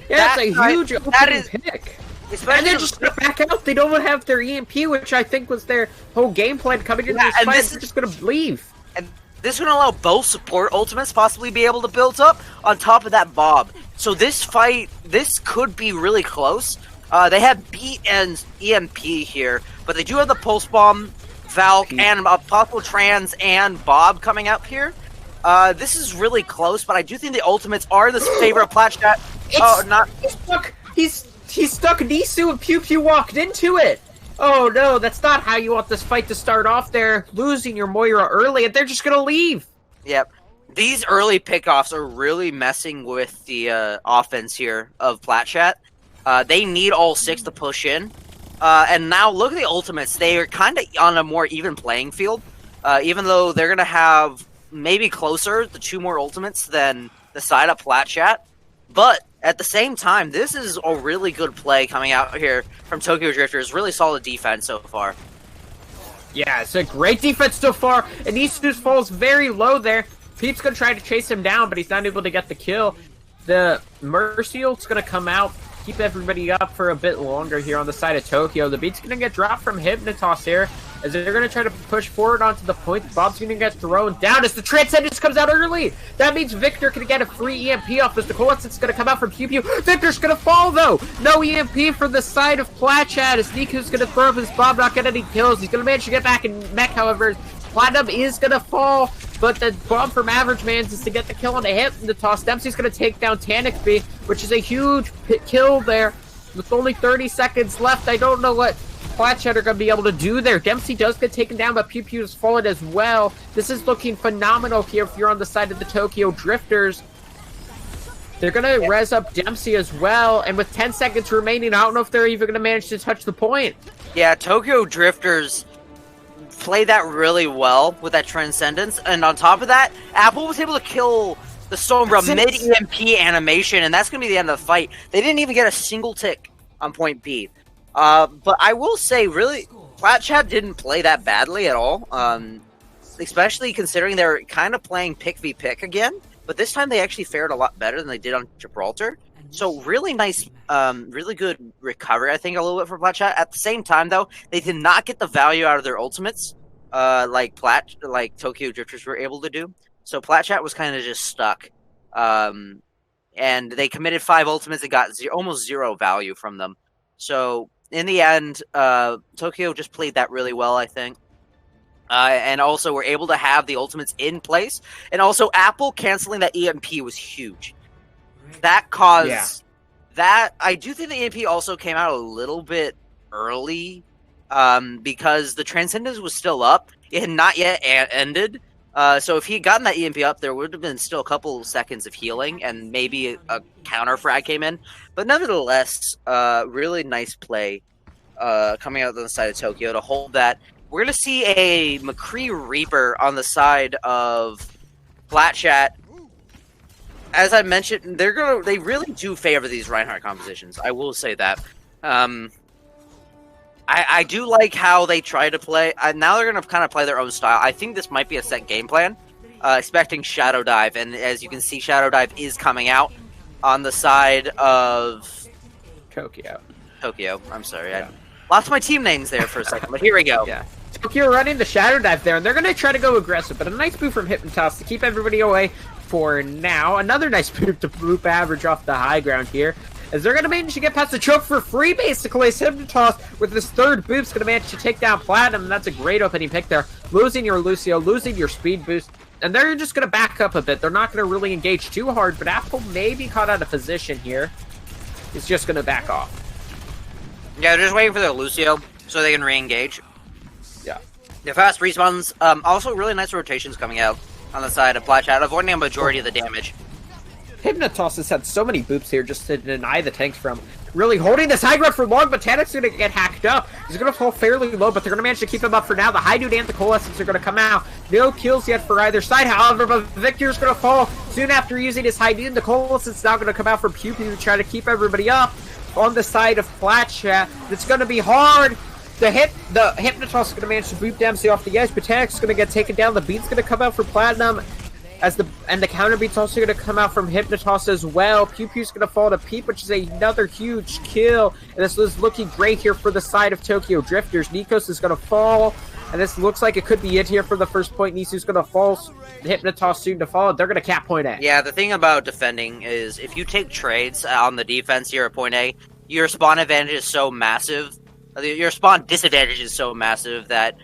Yeah, that's a huge opening pick. And they're just going to back out. They don't have their EMP, which I think was their whole game plan coming into this fight. They're just going to leave. And this is going to allow both support ultimates possibly be able to build up on top of that Bob. So this fight, this could be really close. They have Beat and EMP here, but they do have the Pulse Bomb, Valk, and a possible Trans and Bob coming up here. This is really close, but I do think the ultimates are in the favor of Plat Chat. He's stuck Nisu and Pew Pew walked into it. Oh no, that's not how you want this fight to start off. They're losing your Moira early, and they're just going to leave. Yep. These early pickoffs are really messing with the offense here of Plat Chat. They need all 6 to push in. And now look at the ultimates. They are kind of on a more even playing field. Even though they're going to have maybe closer the 2 more ultimates than the side of Plat Chat. But at the same time, this is a really good play coming out here from Tokyo Drifters. Really solid defense so far. Yeah, it's a great defense so far. And Nisu falls very low there. Pete's going to try to chase him down, but he's not able to get the kill. The Mercy ult's going to come out keep everybody up for a bit longer here on the side of Tokyo. The beat's going to get dropped from Hypnotoss here, as they're going to try to push forward onto the point. Bob's going to get thrown down as the Transcendence comes out early. That means Victor can get a free EMP off as the Coalescence going to come out from Pew Pew. Victor's going to fall, though. No EMP for the side of Plat as Niko's going to throw up his Bob, not get any kills. He's going to manage to get back in mech, however. Platinum is going to fall, but the bomb from Average Man's is to get the kill on the Hypnotoss. Dempsey's going to take down Tannic, which is a huge kill there. With only 30 seconds left, I don't know what Platchat are going to be able to do there. Dempsey does get taken down, but Pew Pew has fallen as well. This is looking phenomenal here if you're on the side of the Tokyo Drifters. They're going to res up Dempsey as well, and with 10 seconds remaining, I don't know if they're even going to manage to touch the point. Yeah, Tokyo Drifters play that really well with that Transcendence, and on top of that, Apple was able to kill the Sombra mid-EMP animation, and that's going to be the end of the fight. They didn't even get a single tick on point B. But I will say, really, Platchat didn't play that badly at all, especially considering they're kind of playing pick v pick again, but this time they actually fared a lot better than they did on Gibraltar. So really nice, really good recovery, I think, a little bit for Platchat. At the same time, though, they did not get the value out of their ultimates, like Tokyo Drifters were able to do. So Platchat was kind of just stuck, and they committed 5 ultimates and got almost zero value from them. So in the end, Tokyo just played that really well, I think. And also were able to have the ultimates in place. And also Apple canceling that EMP was huge. That caused that. I do think the EMP also came out a little bit early, because the Transcendence was still up. It had not yet ended. So if he had gotten that EMP up, there would have been still a couple seconds of healing, and maybe a counter frag came in. But nevertheless, really nice play coming out on the side of Tokyo to hold that. We're going to see a McCree Reaper on the side of Platchat. As I mentioned, they really do favor these Reinhardt compositions. I will say that. I do like how they try to play. Now they're going to kind of play their own style. I think this might be a set game plan, expecting Shadow Dive. And as you can see, Shadow Dive is coming out on the side of Tokyo. I'm sorry. Yeah. I lost my team names there for a second, but here we go. Yeah. Tokyo running the Shadow Dive there, and they're going to try to go aggressive, but a nice boot from Hypnotoss to keep everybody away for now. Another nice boot to boop Average off the high ground here, as they're going to manage to get past the choke for free, basically. Hypnotoss, with this third boop's going to manage to take down Platinum, and that's a great opening pick there. Losing your Lucio, losing your speed boost, and they're just going to back up a bit. They're not going to really engage too hard, but Apple may be caught out of position here. It's just going to back off. Yeah, they're just waiting for their Lucio so they can re-engage. Yeah. The fast respawns. Also, really nice rotations coming out on the side of Platchat, avoiding a majority of the damage. Hypnotoss has had so many boops here just to deny the tanks from really holding this high ground for long, but Tanic's going to get hacked up. He's going to fall fairly low, but they're going to manage to keep him up for now. The High Dude and the Coalescence are going to come out. No kills yet for either side, however, but Victor's going to fall soon after using his High Dude. The Coalescence is now going to come out from Pew Pew to try to keep everybody up on the side of Platchat. It's going to be hard. The Hypnotoss is going to manage to boot Dempsey off the edge, but Tanic's going to get taken down. The beat's going to come out for Platinum. And the counter beat's also going to come out from Hypnotoss as well. Pew Pew's going to fall to Peep, which is another huge kill. And this is looking great here for the side of Tokyo Drifters. Nikos is going to fall. And this looks like it could be it here for the first point. Nisu's going to fall. Hypnotoss soon to fall. They're going to cap point A. Yeah, the thing about defending is if you take trades on the defense here at point A, your spawn advantage is so massive. Your spawn disadvantage is so massive that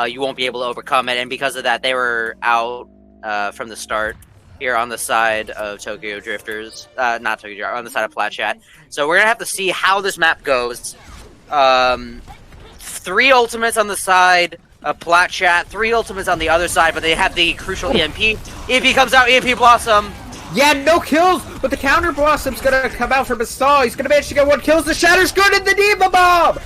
you won't be able to overcome it. And because of that, they were out from the start here on the side of Tokyo Drifters. Not Tokyo Drifters, on the side of Platchat. So we're going to have to see how this map goes. 3 ultimates on the side of Platchat, 3 ultimates on the other side, but they have the crucial EMP. EMP comes out, EMP Blossom. Yeah, no kills, but the counter Blossom's going to come out from his stall. He's going to manage to get 1 kill. The Shatter's good in the Diva Bomb!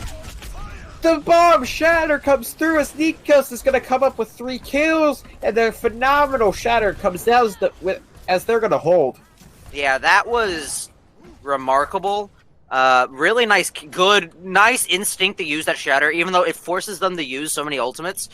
The bomb Shatter comes through as Nikos is going to come up with 3 kills, and the phenomenal Shatter comes down as they're going to hold. Yeah, that was remarkable. Really nice instinct to use that Shatter, even though it forces them to use so many ultimates.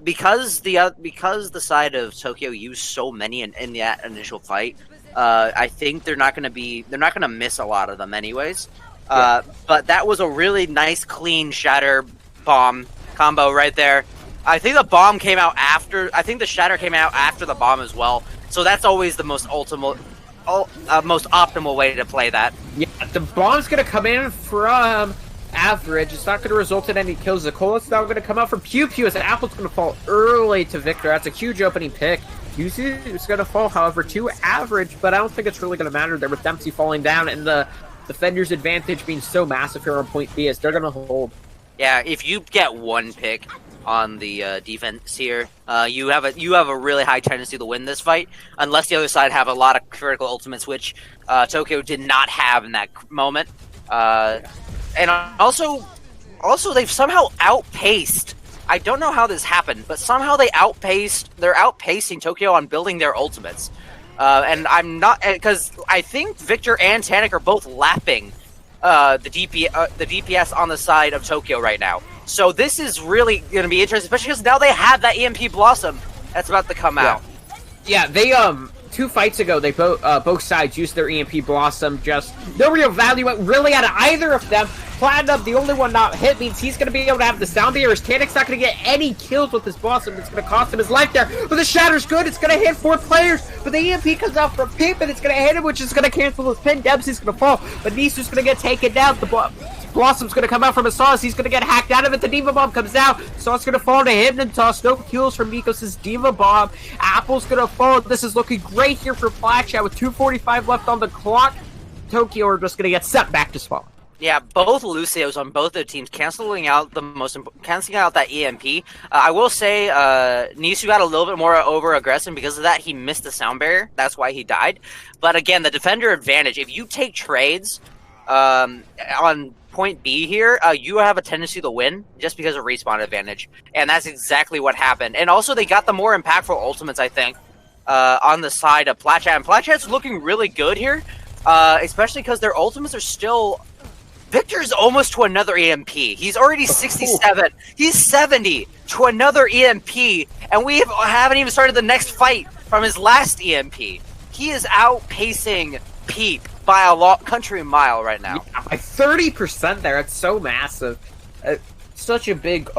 Because the side of Tokyo used so many in that initial fight, I think they're not going to miss a lot of them anyways. But that was a really nice, clean shatter bomb combo right there. I think the bomb came out after. I think the shatter came out after the bomb as well. So that's always the most most optimal way to play that. Yeah, the bomb's gonna come in from average. It's not going to result in any kills. The Cola's now going to come out from Pew Pew as Apple's going to fall early to Victor. That's a huge opening pick. It's going to fall, however, to average, but I don't think it's really going to matter there with Dempsey falling down and the defender's advantage being so massive here on point B as they're going to hold. Yeah, if you get one pick on the defense here, you have a really high tendency to win this fight, unless the other side have a lot of critical ultimates, which Tokyo did not have in that moment. And also they've somehow outpaced. I don't know how this happened, but somehow they're outpacing Tokyo on building their ultimates. And I'm not, because I think Victor and Tanic are both lapping the DPS on the side of Tokyo right now. So this is really going to be interesting, especially because now they have that EMP Blossom that's about to come out. Yeah, they 2 fights ago, they both sides used their EMP Blossom. Just no real value really out of either of them. Platinum, the only one not hit, means he's going to be able to have the sound barrier. Tanic's not going to get any kills with this Blossom. It's going to cost him his life there. But the Shatter's good. It's going to hit 4 players. But the EMP comes out from Peep, and it's going to hit him, which is going to cancel his pin. Dempsey's going to fall. But Nisu's going to get taken down. The Blossom's going to come out from a Sauce. He's going to get hacked out of it. The Diva Bomb comes out. Sauce going to fall to him and toss. No kills from Nikos' Diva Bomb. Apple's going to fall. This is looking great here for Plat with 2:45 left on the clock. Tokyo are just going to get set back to spawn. Yeah, both Lucios on both their teams canceling out that EMP. I will say Nisu got a little bit more over aggressive because of that. He missed the sound barrier. That's why he died. But again, the defender advantage. If you take trades on point B here, you have a tendency to win just because of respawn advantage. And that's exactly what happened. And also they got the more impactful ultimates, I think, on the side of Plat. And Plat's looking really good here, especially because their ultimates are still... Victor's almost to another EMP. He's already 67. He's 70 to another EMP, and we haven't even started the next fight from his last EMP. He is outpacing Peep by a country mile right now. Yeah, by 30% there. It's so massive. Such a big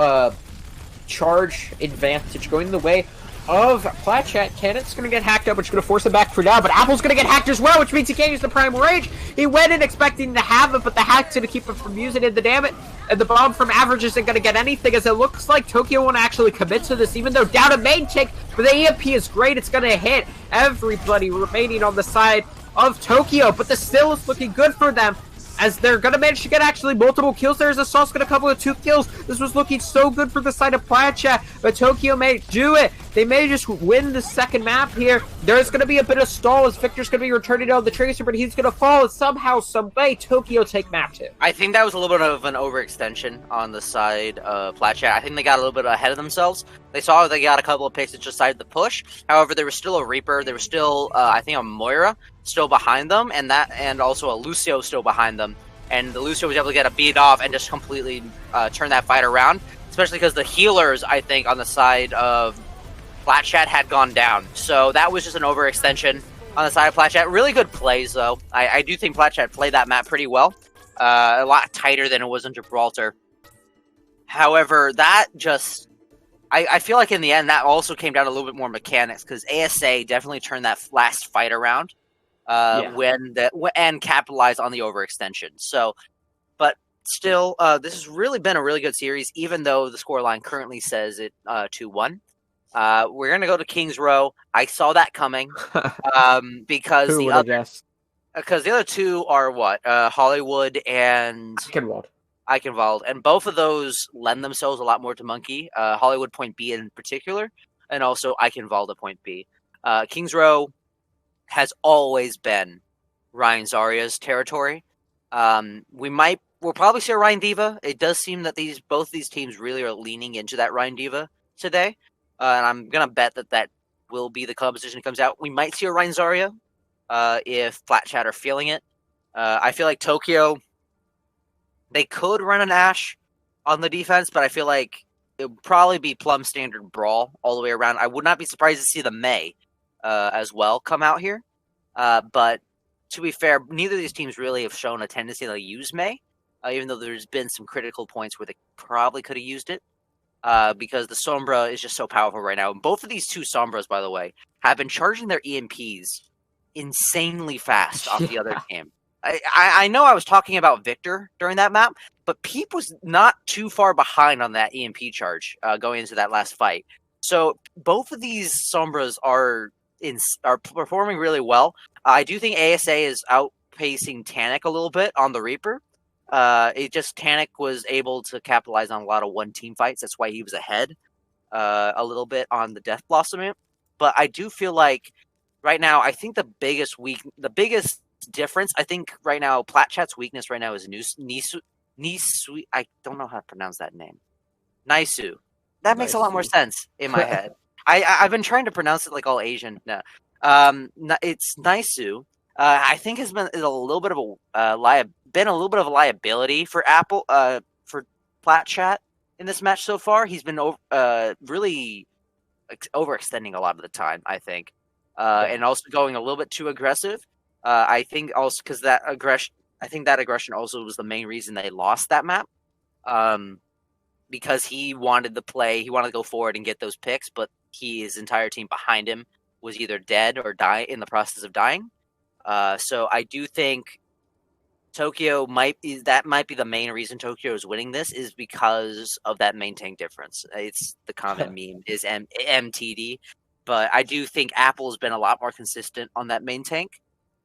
charge advantage going the way of Plat. Cannon's going to get hacked up, which is going to force him back for now, but Apple's going to get hacked as well, which means he can't use the Prime Rage. He went in expecting to have it, but the hack's going to keep him from using it, the damage, and the bomb from average isn't going to get anything, as it looks like Tokyo won't actually commit to this, even though down a main tank, but the EMP is great. It's going to hit everybody remaining on the side of Tokyo, but the still is looking good for them, as they're going to manage to get actually multiple kills. There's a Sauce going to come with 2 kills. This was looking so good for the side of Plat, but Tokyo may do it. They may just win the second map here. There's going to be a bit of stall as Victor's going to be returning on the Tracer, but he's going to fall, and somehow, some way, Tokyo take map 2. I think that was a little bit of an overextension on the side of Plat. I think they got a little bit ahead of themselves. They saw they got a couple of picks that just decided to push. However, there was still a Reaper. There was still, I think, a Moira still behind them, and also a Lucio still behind them. And the Lucio was able to get a beat off and just completely turn that fight around, especially because the healers, I think, on the side of Plat had gone down. So that was just an overextension on the side of Plat. Really good plays, though. I do think Plat played that map pretty well. A lot tighter than it was in Gibraltar. However, that just... I feel like in the end, that also came down to a little bit more mechanics, because ASA definitely turned that last fight around. And capitalize on the overextension. So, but still, this has really been a really good series, even though the scoreline currently says it 2-1. We're gonna go to Kings Row. I saw that coming because the other two are what Hollywood and Eichenwald, and both of those lend themselves a lot more to Monkey. Hollywood point B in particular, and also Eichenwald at point B. Kings Row has always been Ryan Zaria's territory. We'll probably see a Ryan Diva. It does seem that both these teams really are leaning into that Ryan Diva today. And I'm going to bet that will be the composition that comes out. We might see a Ryan Zarya if Plat are feeling it. I feel like Tokyo, they could run an Ashe on the defense, but I feel like it would probably be Plum standard Brawl all the way around. I would not be surprised to see the Mei as well come out here. But to be fair, neither of these teams really have shown a tendency to use May, even though there's been some critical points where they probably could have used it. Because the Sombra is just so powerful right now. And both of these two Sombras, by the way, have been charging their EMPs insanely fast off the other team. I know I was talking about Victor during that map, but Peep was not too far behind on that EMP charge going into that last fight. So both of these Sombras are performing really well. I do think ASA is outpacing Tanic a little bit on the Reaper. Tanic was able to capitalize on a lot of one team fights. That's why he was ahead a little bit on the Death Blossom. But I do feel like right now, I think the biggest difference, I think right now, Plat Chat's weakness right now is Nisu. I don't know how to pronounce that name. Nisu. That makes a lot more sense in my head. I've been trying to pronounce it like all Asian. No. It's Nisu. I think has been a little bit of a liability for Apple for Plat Chat in this match so far. He's been really overextending a lot of the time, I think, and also going a little bit too aggressive. I think also because that aggression also was the main reason they lost that map. Because he wanted to go forward and get those picks, but his entire team behind him was either dead or in the process of dying. So I do think Tokyo might be the main reason Tokyo is winning this is because of that main tank difference. It's the common meme is MTD, but I do think Apple's been a lot more consistent on that main tank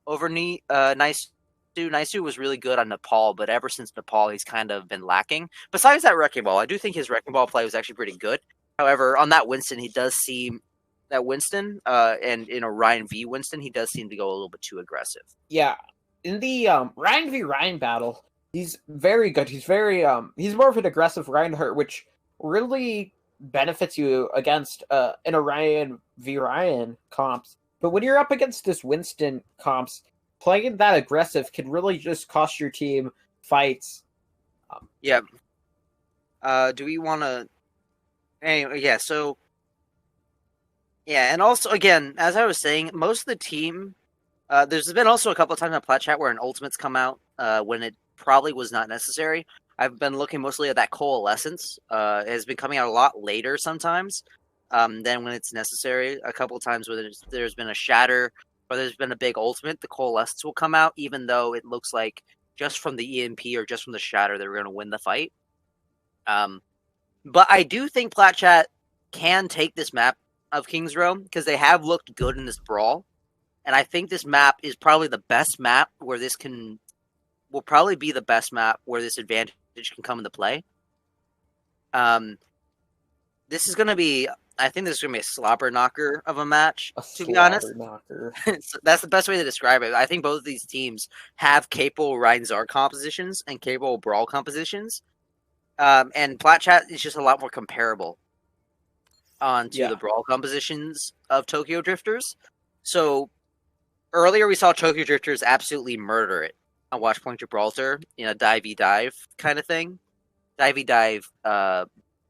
over Nice. Naisu was really good on Nepal, but ever since Nepal, he's kind of been lacking. Besides that Wrecking Ball, I do think his Wrecking Ball play was actually pretty good. However, on that Winston, he does seem that Winston, and in a Ryan v Winston, he does seem to go a little bit too aggressive. Yeah, in the Ryan v Ryan battle, he's very good. He's very he's more of an aggressive Reinhardt, which really benefits you against in a Ryan v Ryan comps. But when you're up against this Winston comps, playing that aggressive can really just cost your team fights. Yeah. Do we want to? Anyway, yeah. So, yeah, and also again, as I was saying, most of the team. There's been also a couple of times on Plat Chat where an ultimate's come out when it probably was not necessary. I've been looking mostly at that coalescence. It has been coming out a lot later sometimes than when it's necessary. A couple of times where there's been a shatter or there's been a big ultimate, the coalescence will come out, even though it looks like just from the EMP or just from the shatter they're going to win the fight. But I do think Plat Chat can take this map of King's Row because they have looked good in this brawl. And I think this map is probably the best map where will probably be the best map where this advantage can come into play. This is going to be, I think this is going to be a slobber knocker of a match, to be honest. Knocker. So that's the best way to describe it. I think both of these teams have capable Ryan-Zar compositions and capable Brawl compositions. And Plat Chat is just a lot more comparable onto the Brawl compositions of Tokyo Drifters. So earlier we saw Tokyo Drifters absolutely murder it on Watchpoint Gibraltar in a dive kind of thing. Dive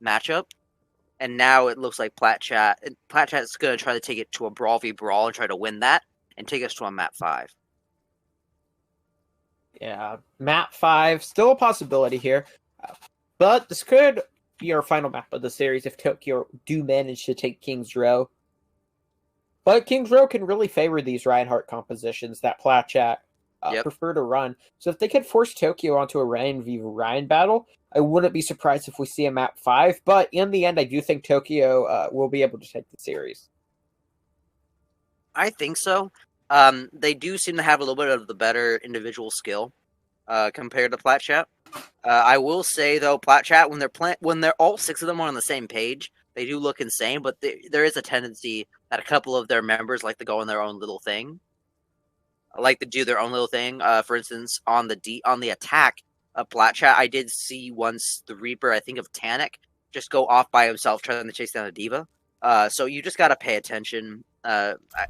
matchup. And now it looks like Plat Chat is going to try to take it to a Brawl v Brawl and try to win that and take us to a map 5. Yeah, map 5, still a possibility here. But this could be our final map of the series if Tokyo do manage to take King's Row. But King's Row can really favor these Reinhardt compositions that Plat Chat prefer to run. So if they could force Tokyo onto a Ryan v Ryan battle, I wouldn't be surprised if we see a map 5. But in the end, I do think Tokyo will be able to take the series. I think so. They do seem to have a little bit of the better individual skill compared to Plat Chat. I will say though, Plat Chat when they're all 6 of them are on the same page, they do look insane. But there is a tendency that a couple of their members like to go on their own little thing. Like to do their own little thing. For instance, on the attack of Plat Chat, I did see once the Reaper, I think of Tanic, just go off by himself trying to chase down a diva. So you just got to pay attention.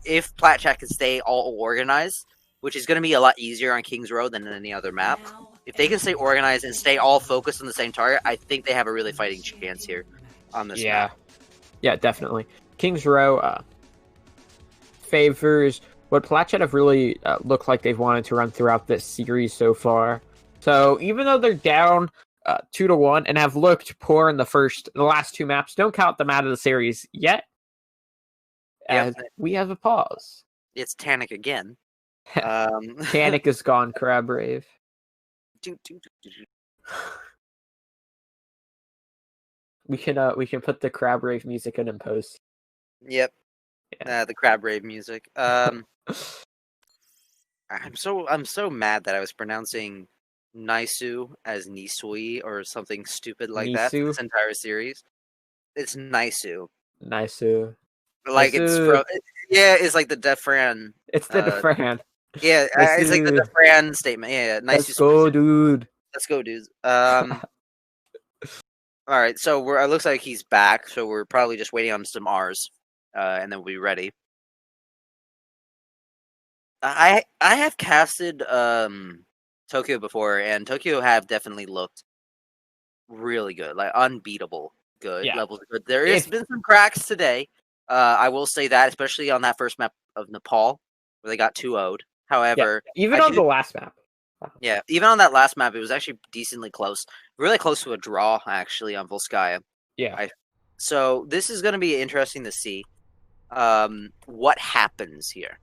If Plat Chat can stay all organized, which is going to be a lot easier on King's Row than any other map. If they can stay organized and stay all focused on the same target, I think they have a really fighting chance here on this map. Yeah, definitely. King's Row favors what Plat have really looked like they've wanted to run throughout this series so far. So even though they're down 2-1 and have looked poor in the last two maps, don't count them out of the series yet. As we have a pause. It's Tanic again. Tanic is gone, Crab Rave. We can put the Crab Rave music in and post. Yep. Yeah. The Crab Rave music. I'm so mad that I was pronouncing Nisu as Nisui or something stupid like that for this entire series. It's Nisu. Nisu. Like Nisu. it's from it's like the Defran. It's the Defran. Yeah, it's like the Defran statement. Yeah, nice. Let's go, dude. Let's go, dudes. All right, so it looks like he's back. So we're probably just waiting on some R's, and then we'll be ready. I have casted Tokyo before, and Tokyo have definitely looked really good, like unbeatable good levels. Good. There has been some cracks today. I will say that, especially on that first map of Nepal, where they got 2-0'd. However, even on the last map. Yeah, even on that last map, it was actually decently close. Really close to a draw, actually, on Volskaya. Yeah. So this is going to be interesting to see what happens here.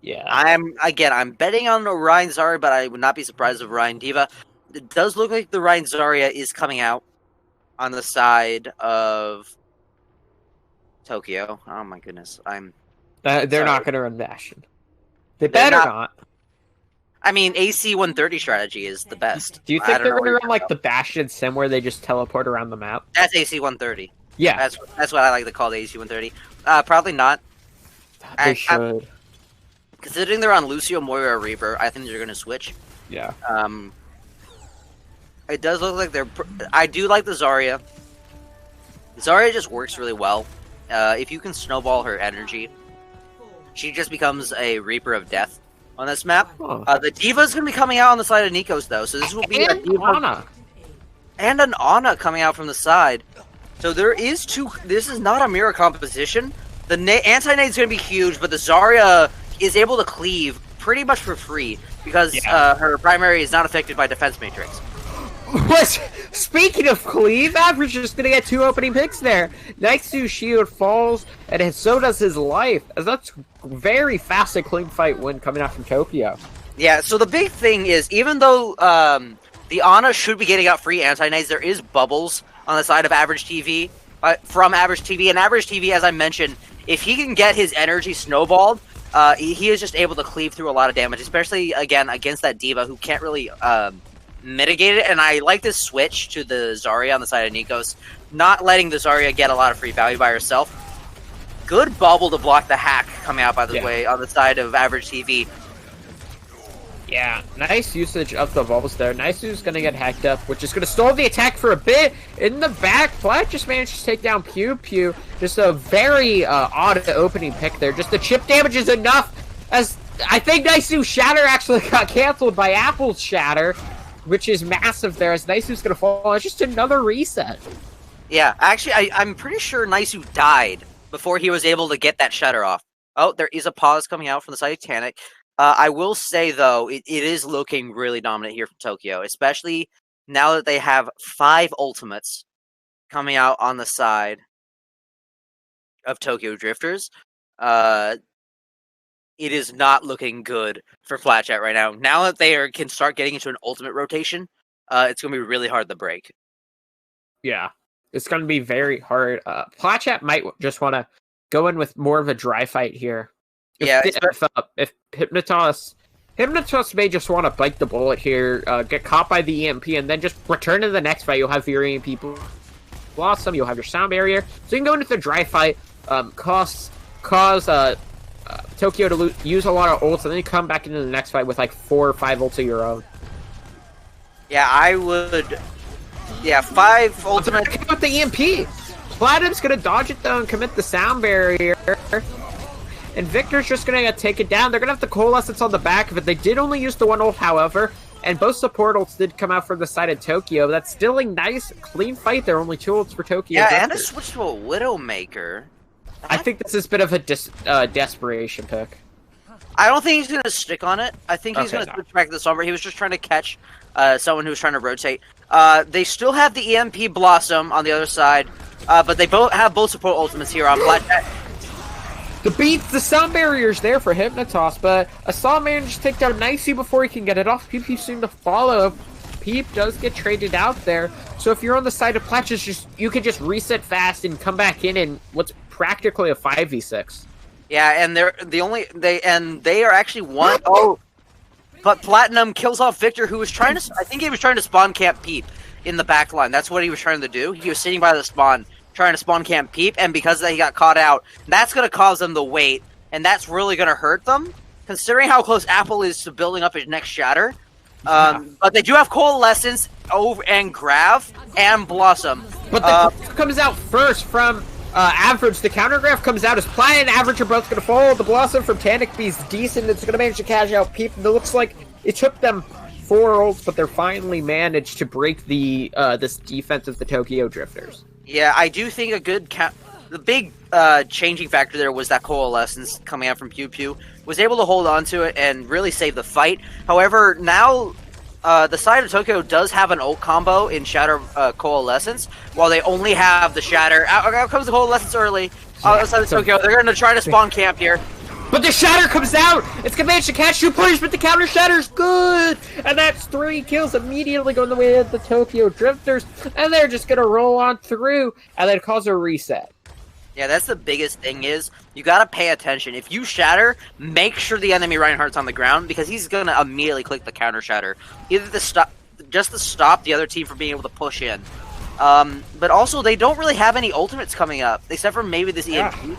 Yeah. I'm betting on Orion Zarya, but I would not be surprised if Orion D.Va. It does look like the Orion Zarya is coming out on the side of Tokyo. Oh my goodness, they're not going to run Bastion. They better not. I mean, AC 130 strategy is the best. Do you think they're going to run like the Bastion sim where they just teleport around the map? That's AC 130. Yeah, that's what I like to call the AC 130. Probably not. They should. Considering they're on Lucio, Moira, Reaper, I think they're going to switch. Yeah. It does look like they're. I do like the Zarya. Zarya just works really well. If you can snowball her energy, she just becomes a Reaper of Death on this map. Huh. The D.Va's going to be coming out on the side of Nikos, though, so this will be a D.Va Ana. and an Ana coming out from the side. So there is two. This is not a mirror composition. The anti-nade's going to be huge, but the Zarya is able to cleave pretty much for free because her primary is not affected by defense matrix. Speaking of cleave, Average is going to get 2 opening picks there. Nixu's shield falls, and so does his life, as that's very fast and clean fight win coming out from Tokyo. Yeah, so the big thing is, even though the Ana should be getting out free anti-nades, there is bubbles on the side of Average TV, from Average TV, and Average TV, as I mentioned, if he can get his energy snowballed, he is just able to cleave through a lot of damage, especially, again, against that D.Va who can't really mitigate it. And I like this switch to the Zarya on the side of Nikos, not letting the Zarya get a lot of free value by herself. Good bubble to block the hack coming out, by the way, on the side of Average TV. Yeah, nice usage of the bubbles there. Nisu's going to get hacked up, which is going to stall the attack for a bit. In the back, Plat just managed to take down Pew Pew. Just a very odd opening pick there. Just the chip damage is enough, as I think Nisu's Shatter actually got canceled by Apple's Shatter, which is massive there, as Nisu's going to fall. It's just another reset. Yeah, actually, I'm pretty sure Nisu died before he was able to get that Shatter off. Oh, there is a pause coming out from the side of Tanic. I will say, though, it is looking really dominant here from Tokyo, especially now that they have 5 ultimates coming out on the side of Tokyo Drifters. It is not looking good for Flatchat right now. Now that they can start getting into an ultimate rotation, it's going to be really hard to break. Yeah. It's going to be very hard. Flatchat might just want to go in with more of a dry fight here. If Hypnotos may just want to bite the bullet here, get caught by the EMP, and then just return to the next fight. You'll have your EMP blossom, you'll have your sound barrier, so you can go into the dry fight, cause Tokyo to use a lot of ults, and then you come back into the next fight with like 4 or 5 ults of your own. Yeah, I would. Yeah, 5 ultimate. With the EMP, Platinum's gonna dodge it though and commit the sound barrier. And Victor's just going to take it down. They're going to have the Coalescence on the back of it. They did only use the 1 ult, however. And both support ults did come out from the side of Tokyo. That's still a nice, clean fight. There are only 2 ults for Tokyo. Yeah, and a switch to a Widowmaker. I think this is a bit of a desperation pick. I don't think he's going to stick on it. I think he's Okay, going to switch back to the Sombra. He was just trying to catch someone who was trying to rotate. They still have the EMP Blossom on the other side, but they have both support ultimates here on Plat. The sound barrier's there for Hypnotoss, but Assault managed to take down Nicey before he can get it off. Peep seemed to follow. Peep does get traded out there, so if you're on the side of Plat, you can just reset fast and come back in what's practically a 5v6. Yeah, and they are actually one. Oh, but Platinum kills off Victor, who was trying to. I think he was trying to spawn camp Peep in the back line. That's what he was trying to do. He was sitting by the spawn, trying to spawn camp Peep, and because he got caught out, that's going to cause them to wait, and that's really going to hurt them, considering how close Apple is to building up his next Shatter. But they do have Coalescence over and Grav and Blossom. But the comes out first from Average. The counter Grav comes out as Plat and Average are both going to fall. The Blossom from Tanic B's decent. It's going to manage to cash out Peep. It looks like it took them 4 ults, but they're finally managed to break the this defense of the Tokyo Drifters. Yeah, I do think the big changing factor there was that Coalescence coming out from Pew Pew was able to hold on to it and really save the fight. However, now the side of Tokyo does have an ult combo in Shatter Coalescence, while they only have the Shatter. Out comes the Coalescence early. Outside of Tokyo, they're going to try to spawn camp here. But the Shatter comes out! It's gonna manage to catch 2 players, but the counter Shatter's good! And that's 3 kills immediately going the way of the Tokyo Drifters, and they're just gonna roll on through, and then cause a reset. Yeah, that's the biggest thing is, you gotta pay attention. If you Shatter, make sure the enemy Reinhardt's on the ground, because he's gonna immediately click the counter Shatter. Either to stop the other team from being able to push in. But also, they don't really have any ultimates coming up, except for maybe this EMP.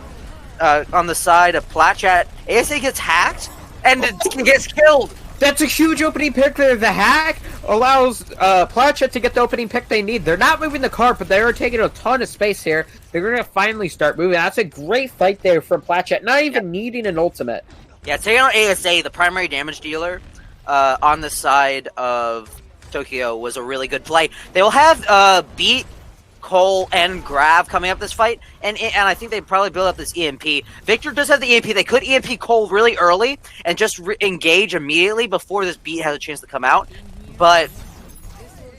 On the side of Platchat, ASA gets hacked and gets killed. That's a huge opening pick there. The hack allows Platchat to get the opening pick they need. They're not moving the cart, but they're taking a ton of space here. They're going to finally start moving. That's a great fight there from Platchat, not even needing an ultimate. Yeah, taking out ASA, the primary damage dealer, on the side of Tokyo was a really good play. They will have Beat, Cole, and Grav coming up this fight, and I think they probably build up this EMP. Victor does have the EMP. They could EMP Cole really early and just engage immediately before this Beat has a chance to come out, but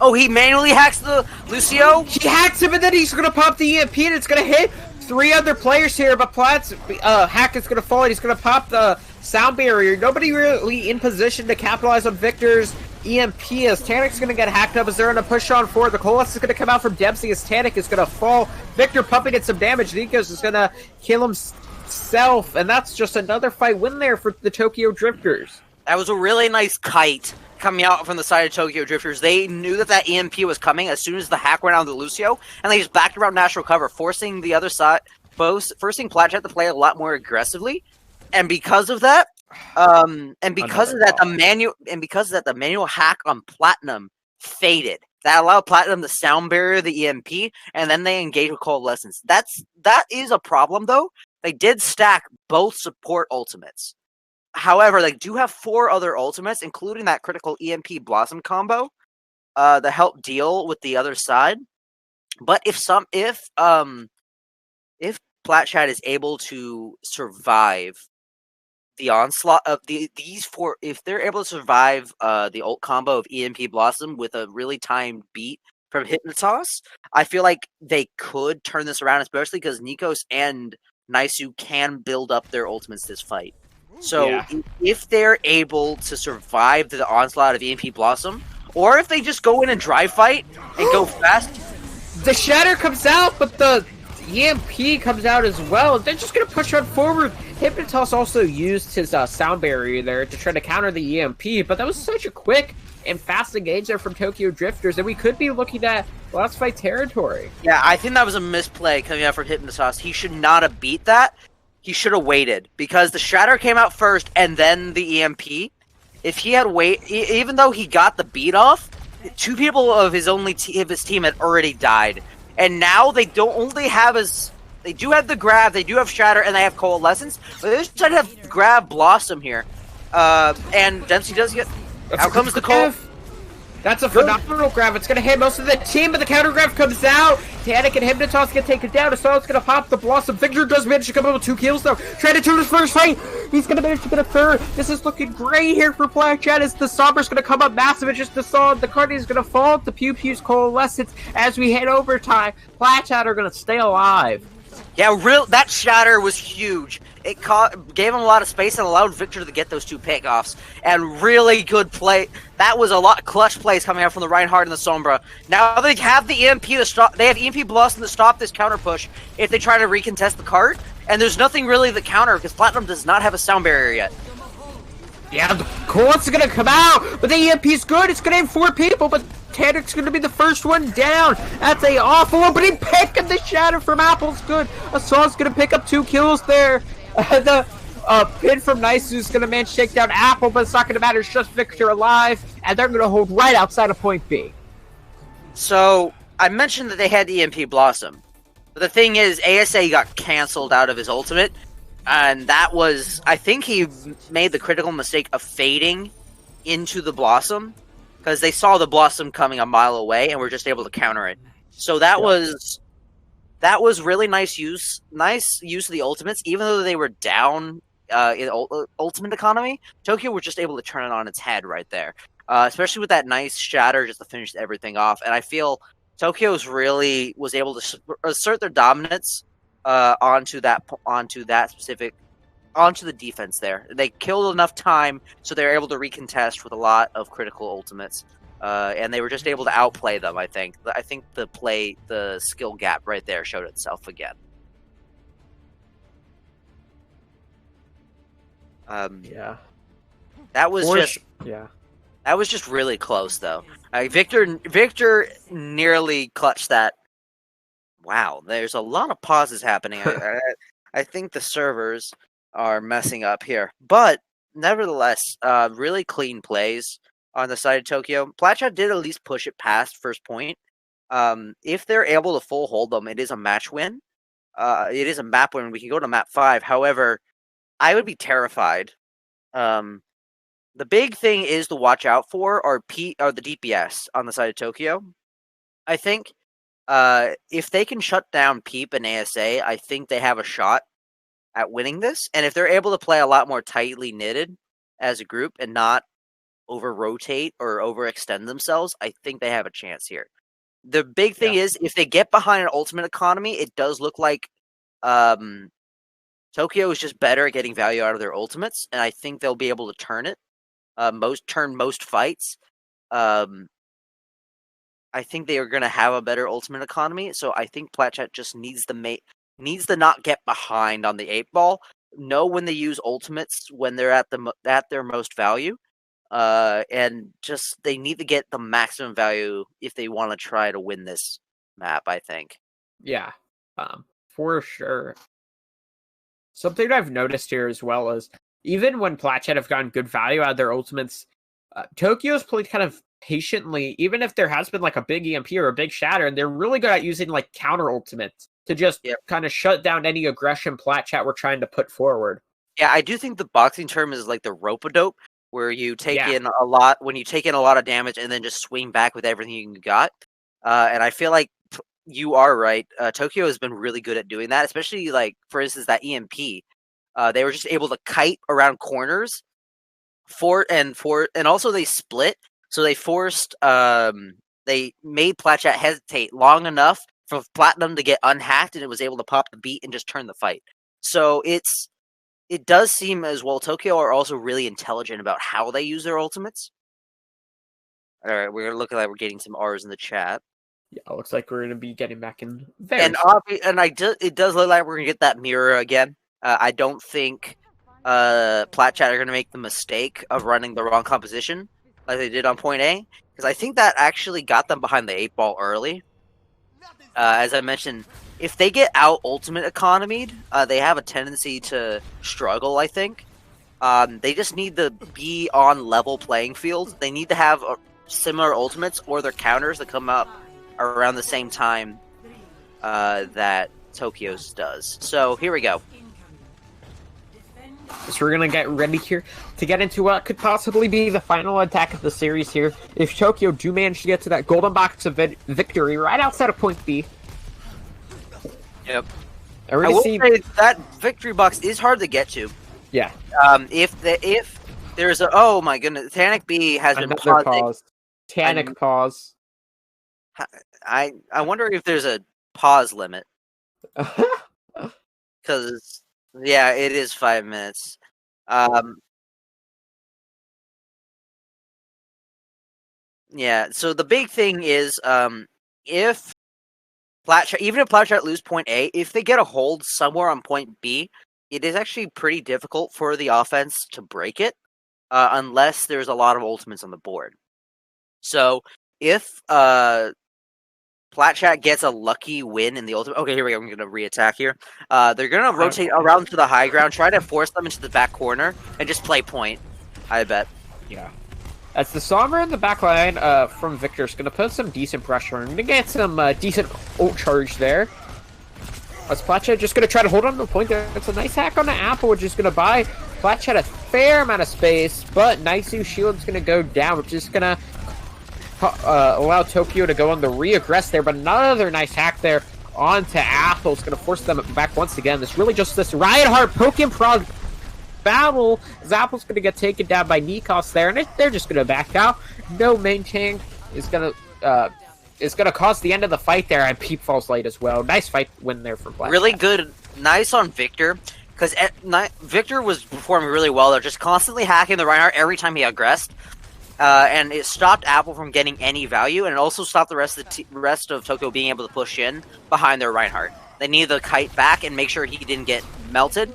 oh, he manually hacks the Lucio? He hacks him, and then he's going to pop the EMP, and it's going to hit 3 other players here, but Plat's hack is going to fall, and he's going to pop the sound barrier. Nobody really in position to capitalize on Victor's EMP as Tanic's going to get hacked up as they're going to push on forward. The Coalescence is going to come out from Dempsey as Tanic is going to fall. Victor pumping in some damage. Nikos is going to kill himself, and that's just another fight win there for the Tokyo Drifters. That was a really nice kite coming out from the side of Tokyo Drifters. They knew that EMP was coming as soon as the hack went on the Lucio, and they just backed around natural cover, forcing the other side, forcing Platchat to play a lot more aggressively. And because of that, the manual hack on Platinum faded. That allowed Platinum to sound barrier the EMP, and then they engage with Coalescence. That is a problem though. They did stack both support ultimates. However, they do have 4 other ultimates, including that critical EMP Blossom combo, that help deal with the other side. But if Platchat is able to survive the onslaught of these 4, if they're able to survive the ult combo of EMP Blossom with a really timed beat from Hypnotoss, I feel like they could turn this around, especially because Nikos and Naisu can build up their ultimates this fight. So if they're able to survive the onslaught of EMP Blossom, or if they just go in and dry fight and go fast. The Shatter comes out, but the EMP comes out as well. They're just going to push on forward. Hypnotoss also used his sound barrier there to try to counter the EMP, but that was such a quick and fast engage there from Tokyo Drifters, and we could be looking at last fight territory. Yeah, I think that was a misplay coming out from Hypnotoss. He should not have beat that. He should have waited, because the Shatter came out first and then the EMP. If he had even though he got the beat off, 2 people of his team had already died. And now they don't only have they do have the Grav, they do have Shatter, and they have Coalescence, but they just try to have Grav Blossom here. And Dempsey does get... Out comes the Cole. That's a phenomenal grab. It's going to hit most of the team, but the counter grab comes out. Tanic and Hypnotoss get taken down. Assault's going to pop the Blossom. Victor does manage to come up with 2 kills, though. Trying to turn his first fight. He's going to manage to get a third. This is looking great here for Plat Chat as the Somber's going to come up massive. It's just the Solid. The Cardi is going to fall. The Pew Pew's Coalescence as we hit overtime. Plat Chat are going to stay alive. Yeah, that shatter was huge. It gave him a lot of space and allowed Victor to get those 2 pickoffs. And really good play. That was a lot of clutch plays coming out from the Reinhardt and the Sombra. Now they have the EMP to stop. They have EMP Blossom to stop this counter push if they try to recontest the cart. And there's nothing really to counter because Platinum does not have a sound barrier yet. Yeah, the Colt's gonna come out, but the EMP's good. It's gonna hit 4 people, but Tanic's gonna be the first one down. That's a awful opening pick, and the shatter from Apple's good. Assault's gonna pick up 2 kills there. The pin from Nice is gonna manage to take down Apple, but it's not gonna matter. It's just Victor alive, and they're gonna hold right outside of point B. So I mentioned that they had the EMP Blossom, but the thing is, ASA got canceled out of his ultimate. And that was, I think he made the critical mistake of fading into the Blossom because they saw the Blossom coming a mile away and were just able to counter it. So that was really nice use of the ultimates, even though they were down in ultimate economy. Tokyo were just able to turn it on its head right there, especially with that nice shatter just to finish everything off. And I feel Tokyo's really was able to assert their dominance onto the defense there. They killed enough time, so they were able to recontest with a lot of critical ultimates, and they were just able to outplay them. I think the skill gap right there showed itself again. That was just really close though. Victor nearly clutched that. Wow, there's a lot of pauses happening. I think the servers are messing up here. But, nevertheless, really clean plays on the side of Tokyo. Platchat did at least push it past first point. If they're able to full hold them, it is a match win. It is a map win. We can go to map 5. However, I would be terrified. The big thing is to watch out for are the DPS on the side of Tokyo. I think. If they can shut down Peep and ASA, I think they have a shot at winning this. And if they're able to play a lot more tightly knitted as a group and not over-rotate or overextend themselves, I think they have a chance here. The big thing is, if they get behind an ultimate economy, it does look like Tokyo is just better at getting value out of their ultimates, and I think they'll be able to turn it. Turn most fights. I think they are going to have a better ultimate economy, so I think Platchat just needs to not get behind on the 8-ball. Know when they use ultimates when they're at their most value, and just they need to get the maximum value if they want to try to win this map. I think. Yeah, for sure. Something I've noticed here as well is even when Platchat have gotten good value out of their ultimates, Tokyo's played kind of patiently, even if there has been like a big EMP or a big shatter, and they're really good at using like counter ultimates to just kind of shut down any aggression Platchat were trying to put forward. Yeah, I do think the boxing term is like the rope-a-dope, where you take in a lot of damage and then just swing back with everything you got. And I feel like you are right. Tokyo has been really good at doing that, especially like, for instance, that EMP. They were just able to kite around corners and also they split. So they forced, they made Platchat hesitate long enough for Platinum to get unhacked, and it was able to pop the beat and just turn the fight. So it does seem as well Tokyo are also really intelligent about how they use their ultimates. All right, we're looking like we're getting some R's in the chat. Yeah, it looks like we're going to be getting back in there. It does look like we're going to get that mirror again. I don't think Platchat are going to make the mistake of running the wrong composition like they did on point A, because I think that actually got them behind the 8-ball early. As I mentioned, if they get out ultimate economied, they have a tendency to struggle, I think. They just need to be on level playing field. They need to have similar ultimates or their counters that come up around the same time that Tokyo's does. So here we go. So we're gonna get ready here to get into what could possibly be the final attack of the series here. If Tokyo do manage to get to that golden box of victory right outside of point B. Yep. I will say that victory box is hard to get to. Yeah. If there's a oh my goodness, Tanic B has been pausing. Tanic pause. I wonder if there's a pause limit. Because yeah, it is 5 minutes. Yeah. So the big thing is, if even if Plat lose point A, if they get a hold somewhere on point B, it is actually pretty difficult for the offense to break it, unless there's a lot of ultimates on the board. So if Plat gets a lucky win in the ultimate. Okay, here we go. I'm going to re-attack here. They're going to rotate around to the high ground, try to force them into the back corner, and just play point, I bet. Yeah. As the Sombra in the back line from Victor's going to put some decent pressure and to get some decent ult charge there. As Plat just going to try to hold on to the point there. It's a nice hack on the Apple, which is going to buy Plat a fair amount of space, but Naisu Shield's going to go down, which is going to allow Tokyo to go on the re-aggress there, but another nice hack there onto Apple is going to force them back once again. This really just this Reinhardt poke and prod battle as Apple's going to get taken down by Nikos there, and they're just going to back out. No main tank is going to cause the end of the fight there, and Peep falls late as well. Nice fight win there for Black. Really good, nice on Victor, because Victor was performing really well. They're just constantly hacking the Reinhardt every time he aggressed. And it stopped Apple from getting any value, and it also stopped the rest of Tokyo being able to push in behind their Reinhardt. They needed to kite back and make sure he didn't get melted.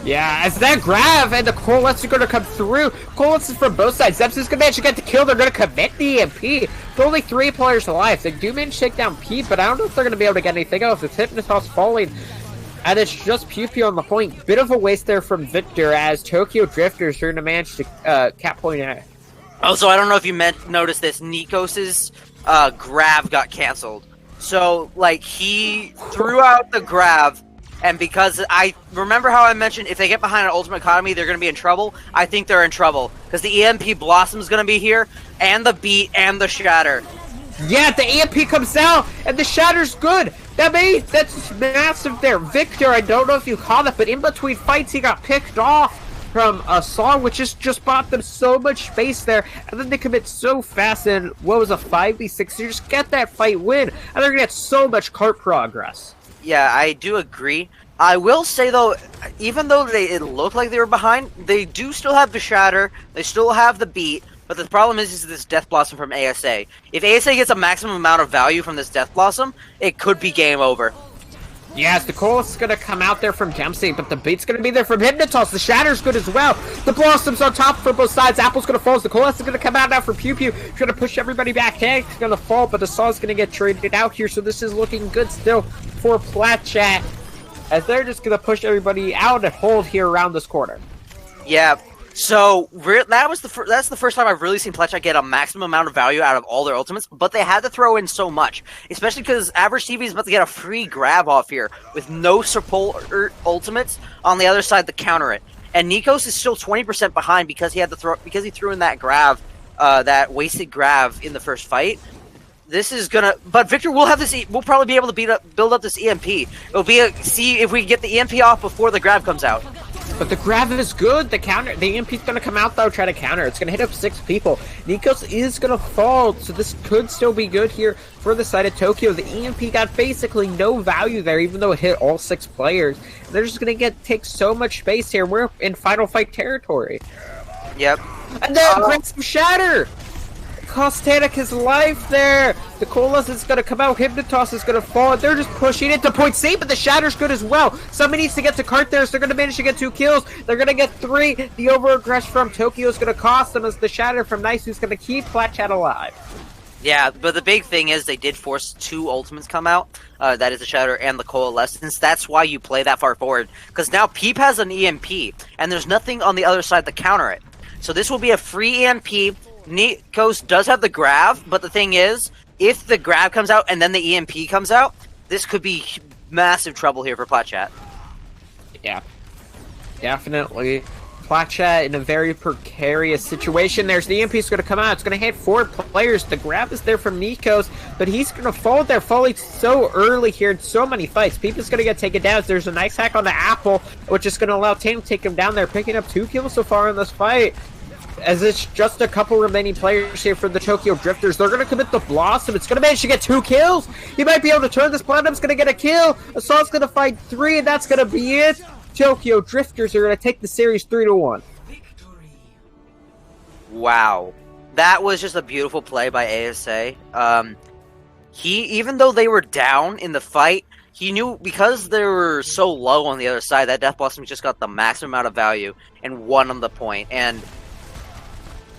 Yeah, as that grab and the Coalesce are going to come through. Coalesce is from both sides. Zeps is going to actually get the kill. They're going to commit the EMP. With only 3 players alive. They do manage to take down Pete, but I don't know if they're going to be able to get anything else. It's Hypnotoss falling. And it's just Pew Pew on the point. Bit of a waste there from Victor as Tokyo Drifters are going to manage to cap point A. Also, I don't know if you noticed this. Nikos's grab got canceled. So, like, he threw out the grab, and because I remember how I mentioned if they get behind an Ultimate Economy, they're going to be in trouble. I think they're in trouble because the EMP Blossom is going to be here, and the Beat, and the Shatter. Yeah, the EMP comes out, and the Shatter's good. That's massive there. Victor, I don't know if you caught it, but in between fights, he got picked off from a Saw, which just bought them so much space there, and then they commit so fast in, what was a 5v6, you just get that fight win, and they're going to get so much cart progress. Yeah, I do agree. I will say, though, even though it looked like they were behind, they do still have the Shatter, they still have the Beat, but the problem is this Death Blossom from ASA. If ASA gets a maximum amount of value from this Death Blossom, it could be game over. Yes, the Coalesce is going to come out there from Dempsey, but the Beat's going to be there from Hypnotoss. The Shatter's good as well. The Blossom's on top for both sides. Apple's going to fall. The Coalesce is going to come out now for Pew Pew. He's going to push everybody back. Tank's going to fall, but the Saw's going to get traded out here, so this is looking good still for Plat Chat, as they're just going to push everybody out and hold here around this corner. Yeah. So that's the first time I've really seen Plat get a maximum amount of value out of all their ultimates, but they had to throw in so much, especially because Average TV is about to get a free grab off here with no support ultimates on the other side to counter it. And Nikos is still 20% behind because he threw in that grab, that wasted grab in the first fight. This is gonna, but Victor will have this. We'll probably be able to build up this EMP. It'll be see if we can get the EMP off before the grab comes out. But the grab is good. The EMP's going to come out, though, try to counter. It's going to hit up 6 people. Nikos is going to fall, so this could still be good here for the side of Tokyo. The EMP got basically no value there, even though it hit all 6 players. They're just going to take so much space here. We're in final fight territory. Yep. And then grab some Shatter! Cost Tanic his life there. The Coalesce is going to come out. Hypnotoss is going to fall. They're just pushing it to point C, but the Shatter's good as well. Somebody needs to get to cart there, so they're going to manage to get 2 kills. They're going to get 3. The over-aggression from Tokyo is going to cost them as the Shatter from Nice, who's going to keep Plat Chat alive. Yeah, but the big thing is they did force 2 ultimates come out. That is the Shatter and the Coalescence. That's why you play that far forward. Because now Peep has an EMP, and there's nothing on the other side to counter it. So this will be a free EMP. Nikos does have the grab, but the thing is, if the grab comes out and then the EMP comes out, this could be massive trouble here for Plat Chat. Yeah. Definitely. Plat in a very precarious situation. There's the EMP's going to come out. It's going to hit 4 players. The grab is there from Nikos, but he's going to fall there, falling so early here in so many fights. Peepa's going to get taken down. There's a nice hack on the Apple, which is going to allow Tame to take him down there, picking up 2 kills so far in this fight. As it's just a couple remaining players here for the Tokyo Drifters. They're going to commit the Blossom. It's going to manage to get 2 kills. He might be able to turn this. Platinum's going to get a kill. Assault's going to fight 3, and that's going to be it. Tokyo Drifters are going to take the series 3-1. Wow. That was just a beautiful play by ASA. Even though they were down in the fight, he knew because they were so low on the other side, that Death Blossom just got the maximum amount of value and won on the point. And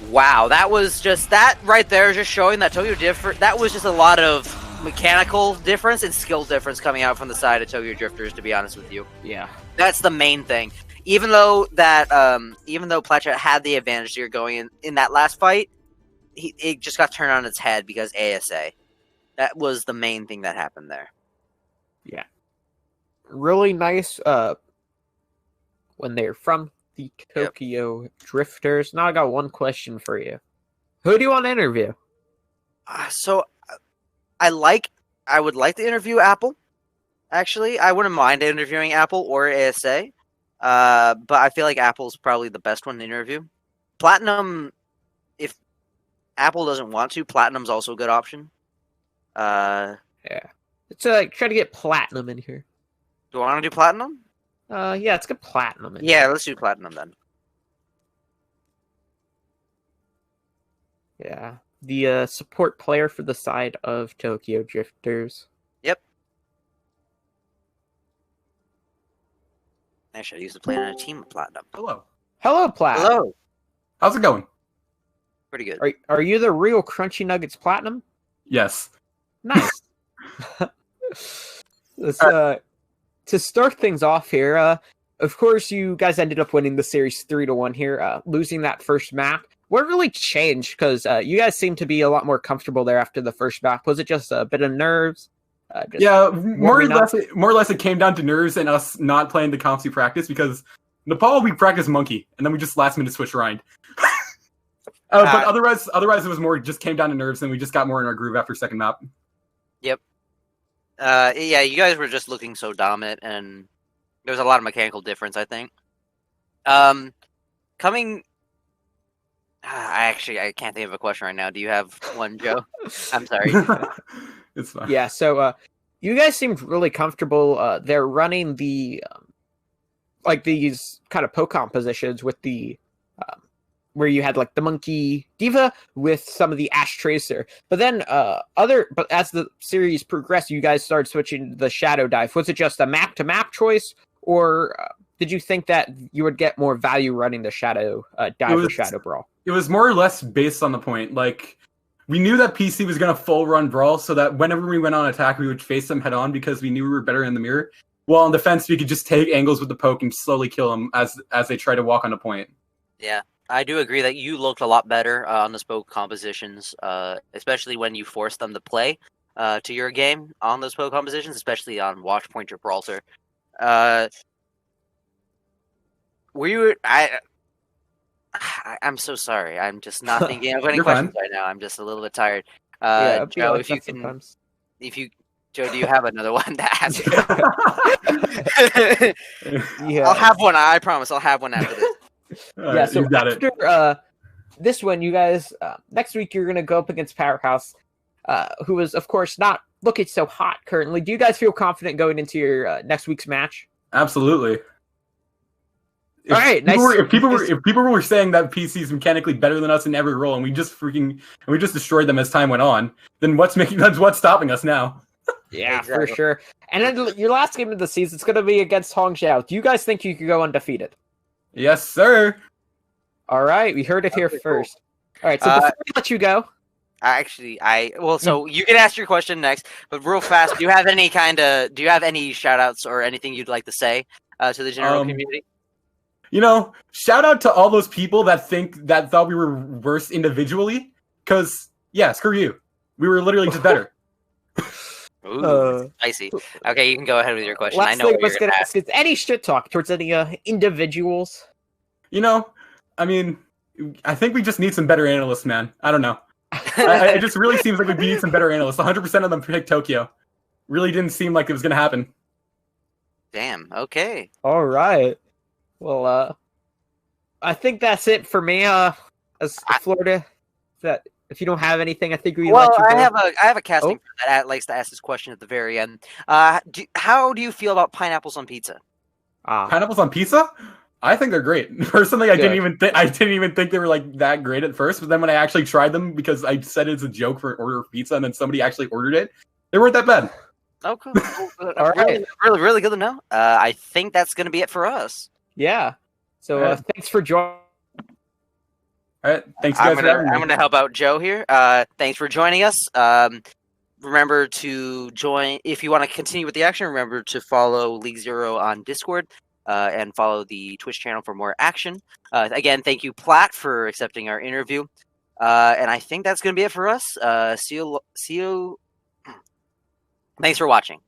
wow, that right there just showing that Tokyo Drifters, that was just a lot of mechanical difference and skill difference coming out from the side of Tokyo Drifters, to be honest with you. Yeah. That's the main thing. Even though Plat had the advantage here going in that last fight, it just got turned on its head because ASA. That was the main thing that happened there. Yeah. Really nice when they're from the Tokyo Drifters. Now I got one question for you. Who do you want to interview? So I would like to interview Apple. Actually, I wouldn't mind interviewing Apple or ASA. But I feel like Apple's probably the best one to interview. Platinum, if Apple doesn't want to, Platinum's also a good option. Yeah. Let's try to get Platinum in here. Do you want to do Platinum? Yeah, let's get Platinum in. Yeah, let's do Platinum then. Yeah. The support player for the side of Tokyo Drifters. Yep. Actually, I used to play on a team with Platinum. Hello. Hello, Plat. Hello. How's it going? Pretty good. Are you the real Crunchy Nuggets Platinum? Yes. Nice. Let's, to start things off here, of course, you guys ended up winning the series 3-1 here, losing that first map. What really changed? Because you guys seem to be a lot more comfortable there after the first map. Was it just a bit of nerves? Yeah, more or less it came down to nerves and us not playing the comps we practice, because Nepal we practiced Monkey, and then we just last minute switched Rind. But otherwise it was more just came down to nerves, and we just got more in our groove after second map. Yep. Yeah, you guys were just looking so dominant, and there was a lot of mechanical difference, I think. I can't think of a question right now. Do you have one, Joe? I'm sorry. It's fine. Yeah, so you guys seemed really comfortable. They're running the like these kind of poke compositions with the where you had like the Monkey Diva with some of the Ash Tracer. But then but as the series progressed, you guys started switching to the Shadow Dive. Was it just a map to map choice, or did you think that you would get more value running the Shadow Dive or Shadow Brawl? It was more or less based on the point. Like, we knew that PC was going to full run Brawl, so that whenever we went on attack, we would face them head on because we knew we were better in the mirror. While on defense, we could just take angles with the poke and slowly kill them as they try to walk on the point. Yeah, I do agree that you looked a lot better on the poke compositions, especially when you forced them to play to your game on those poke compositions, especially on Watch Pointer Brawler. I'm so sorry. I'm just not thinking of any questions right now. I'm just a little bit tired. Yeah, Joe, like if you can, Joe, do you have another one to ask? Yeah, I'll have one. I promise. I'll have one after this. Yeah, so after this one, you guys next week you're gonna go up against Powerhouse, who is of course not looking so hot currently. Do you guys feel confident going into your next week's match? Absolutely. All right, nice. If people were saying that PC is mechanically better than us in every role, and we just destroyed them as time went on, then what's stopping us now? Yeah, exactly. For sure. And then your last game of the season is going to be against Hongxiao. Do you guys think you could go undefeated? Yes, sir. All right, we heard it here first. All right, so before we let you go, so you can ask your question next, but real fast, do you have any shout outs or anything you'd like to say to the general community? Shout out to all those people that thought we were worse individually. Because, yeah, screw you. We were literally just better. Ooh, spicy. Okay, you can go ahead with your question. I Last know thing what I was you're gonna gonna ask is any shit talk towards any individuals? You know, I mean, I think we just need some better analysts, man. I don't know. ask. It just really seems like we need some better analysts. 100% of them picked Tokyo. Really didn't seem like it was going to happen. Damn. Okay. All right. Well, I think that's it for me. As Florida, that if you don't have anything, I think we Well, let you go. I have a casting Oh. that likes to ask this question at the very end. How do you feel about pineapples on pizza? Pineapples on pizza? I think they're great. Personally, I didn't even think they were like that great at first. But then when I actually tried them, because I said it's a joke for an order of pizza, and then somebody actually ordered it, they weren't that bad. Oh, cool. All right. Really good to know. I think that's going to be it for us. Yeah. So thanks for joining. All right. Thanks, guys, for having me. I'm going to help out Joe here. Thanks for joining us. Remember to join if you want to continue with the action. Remember to follow League Zero on Discord and follow the Twitch channel for more action. Again, thank you, Plat, for accepting our interview. And I think that's going to be it for us. See you. Thanks for watching.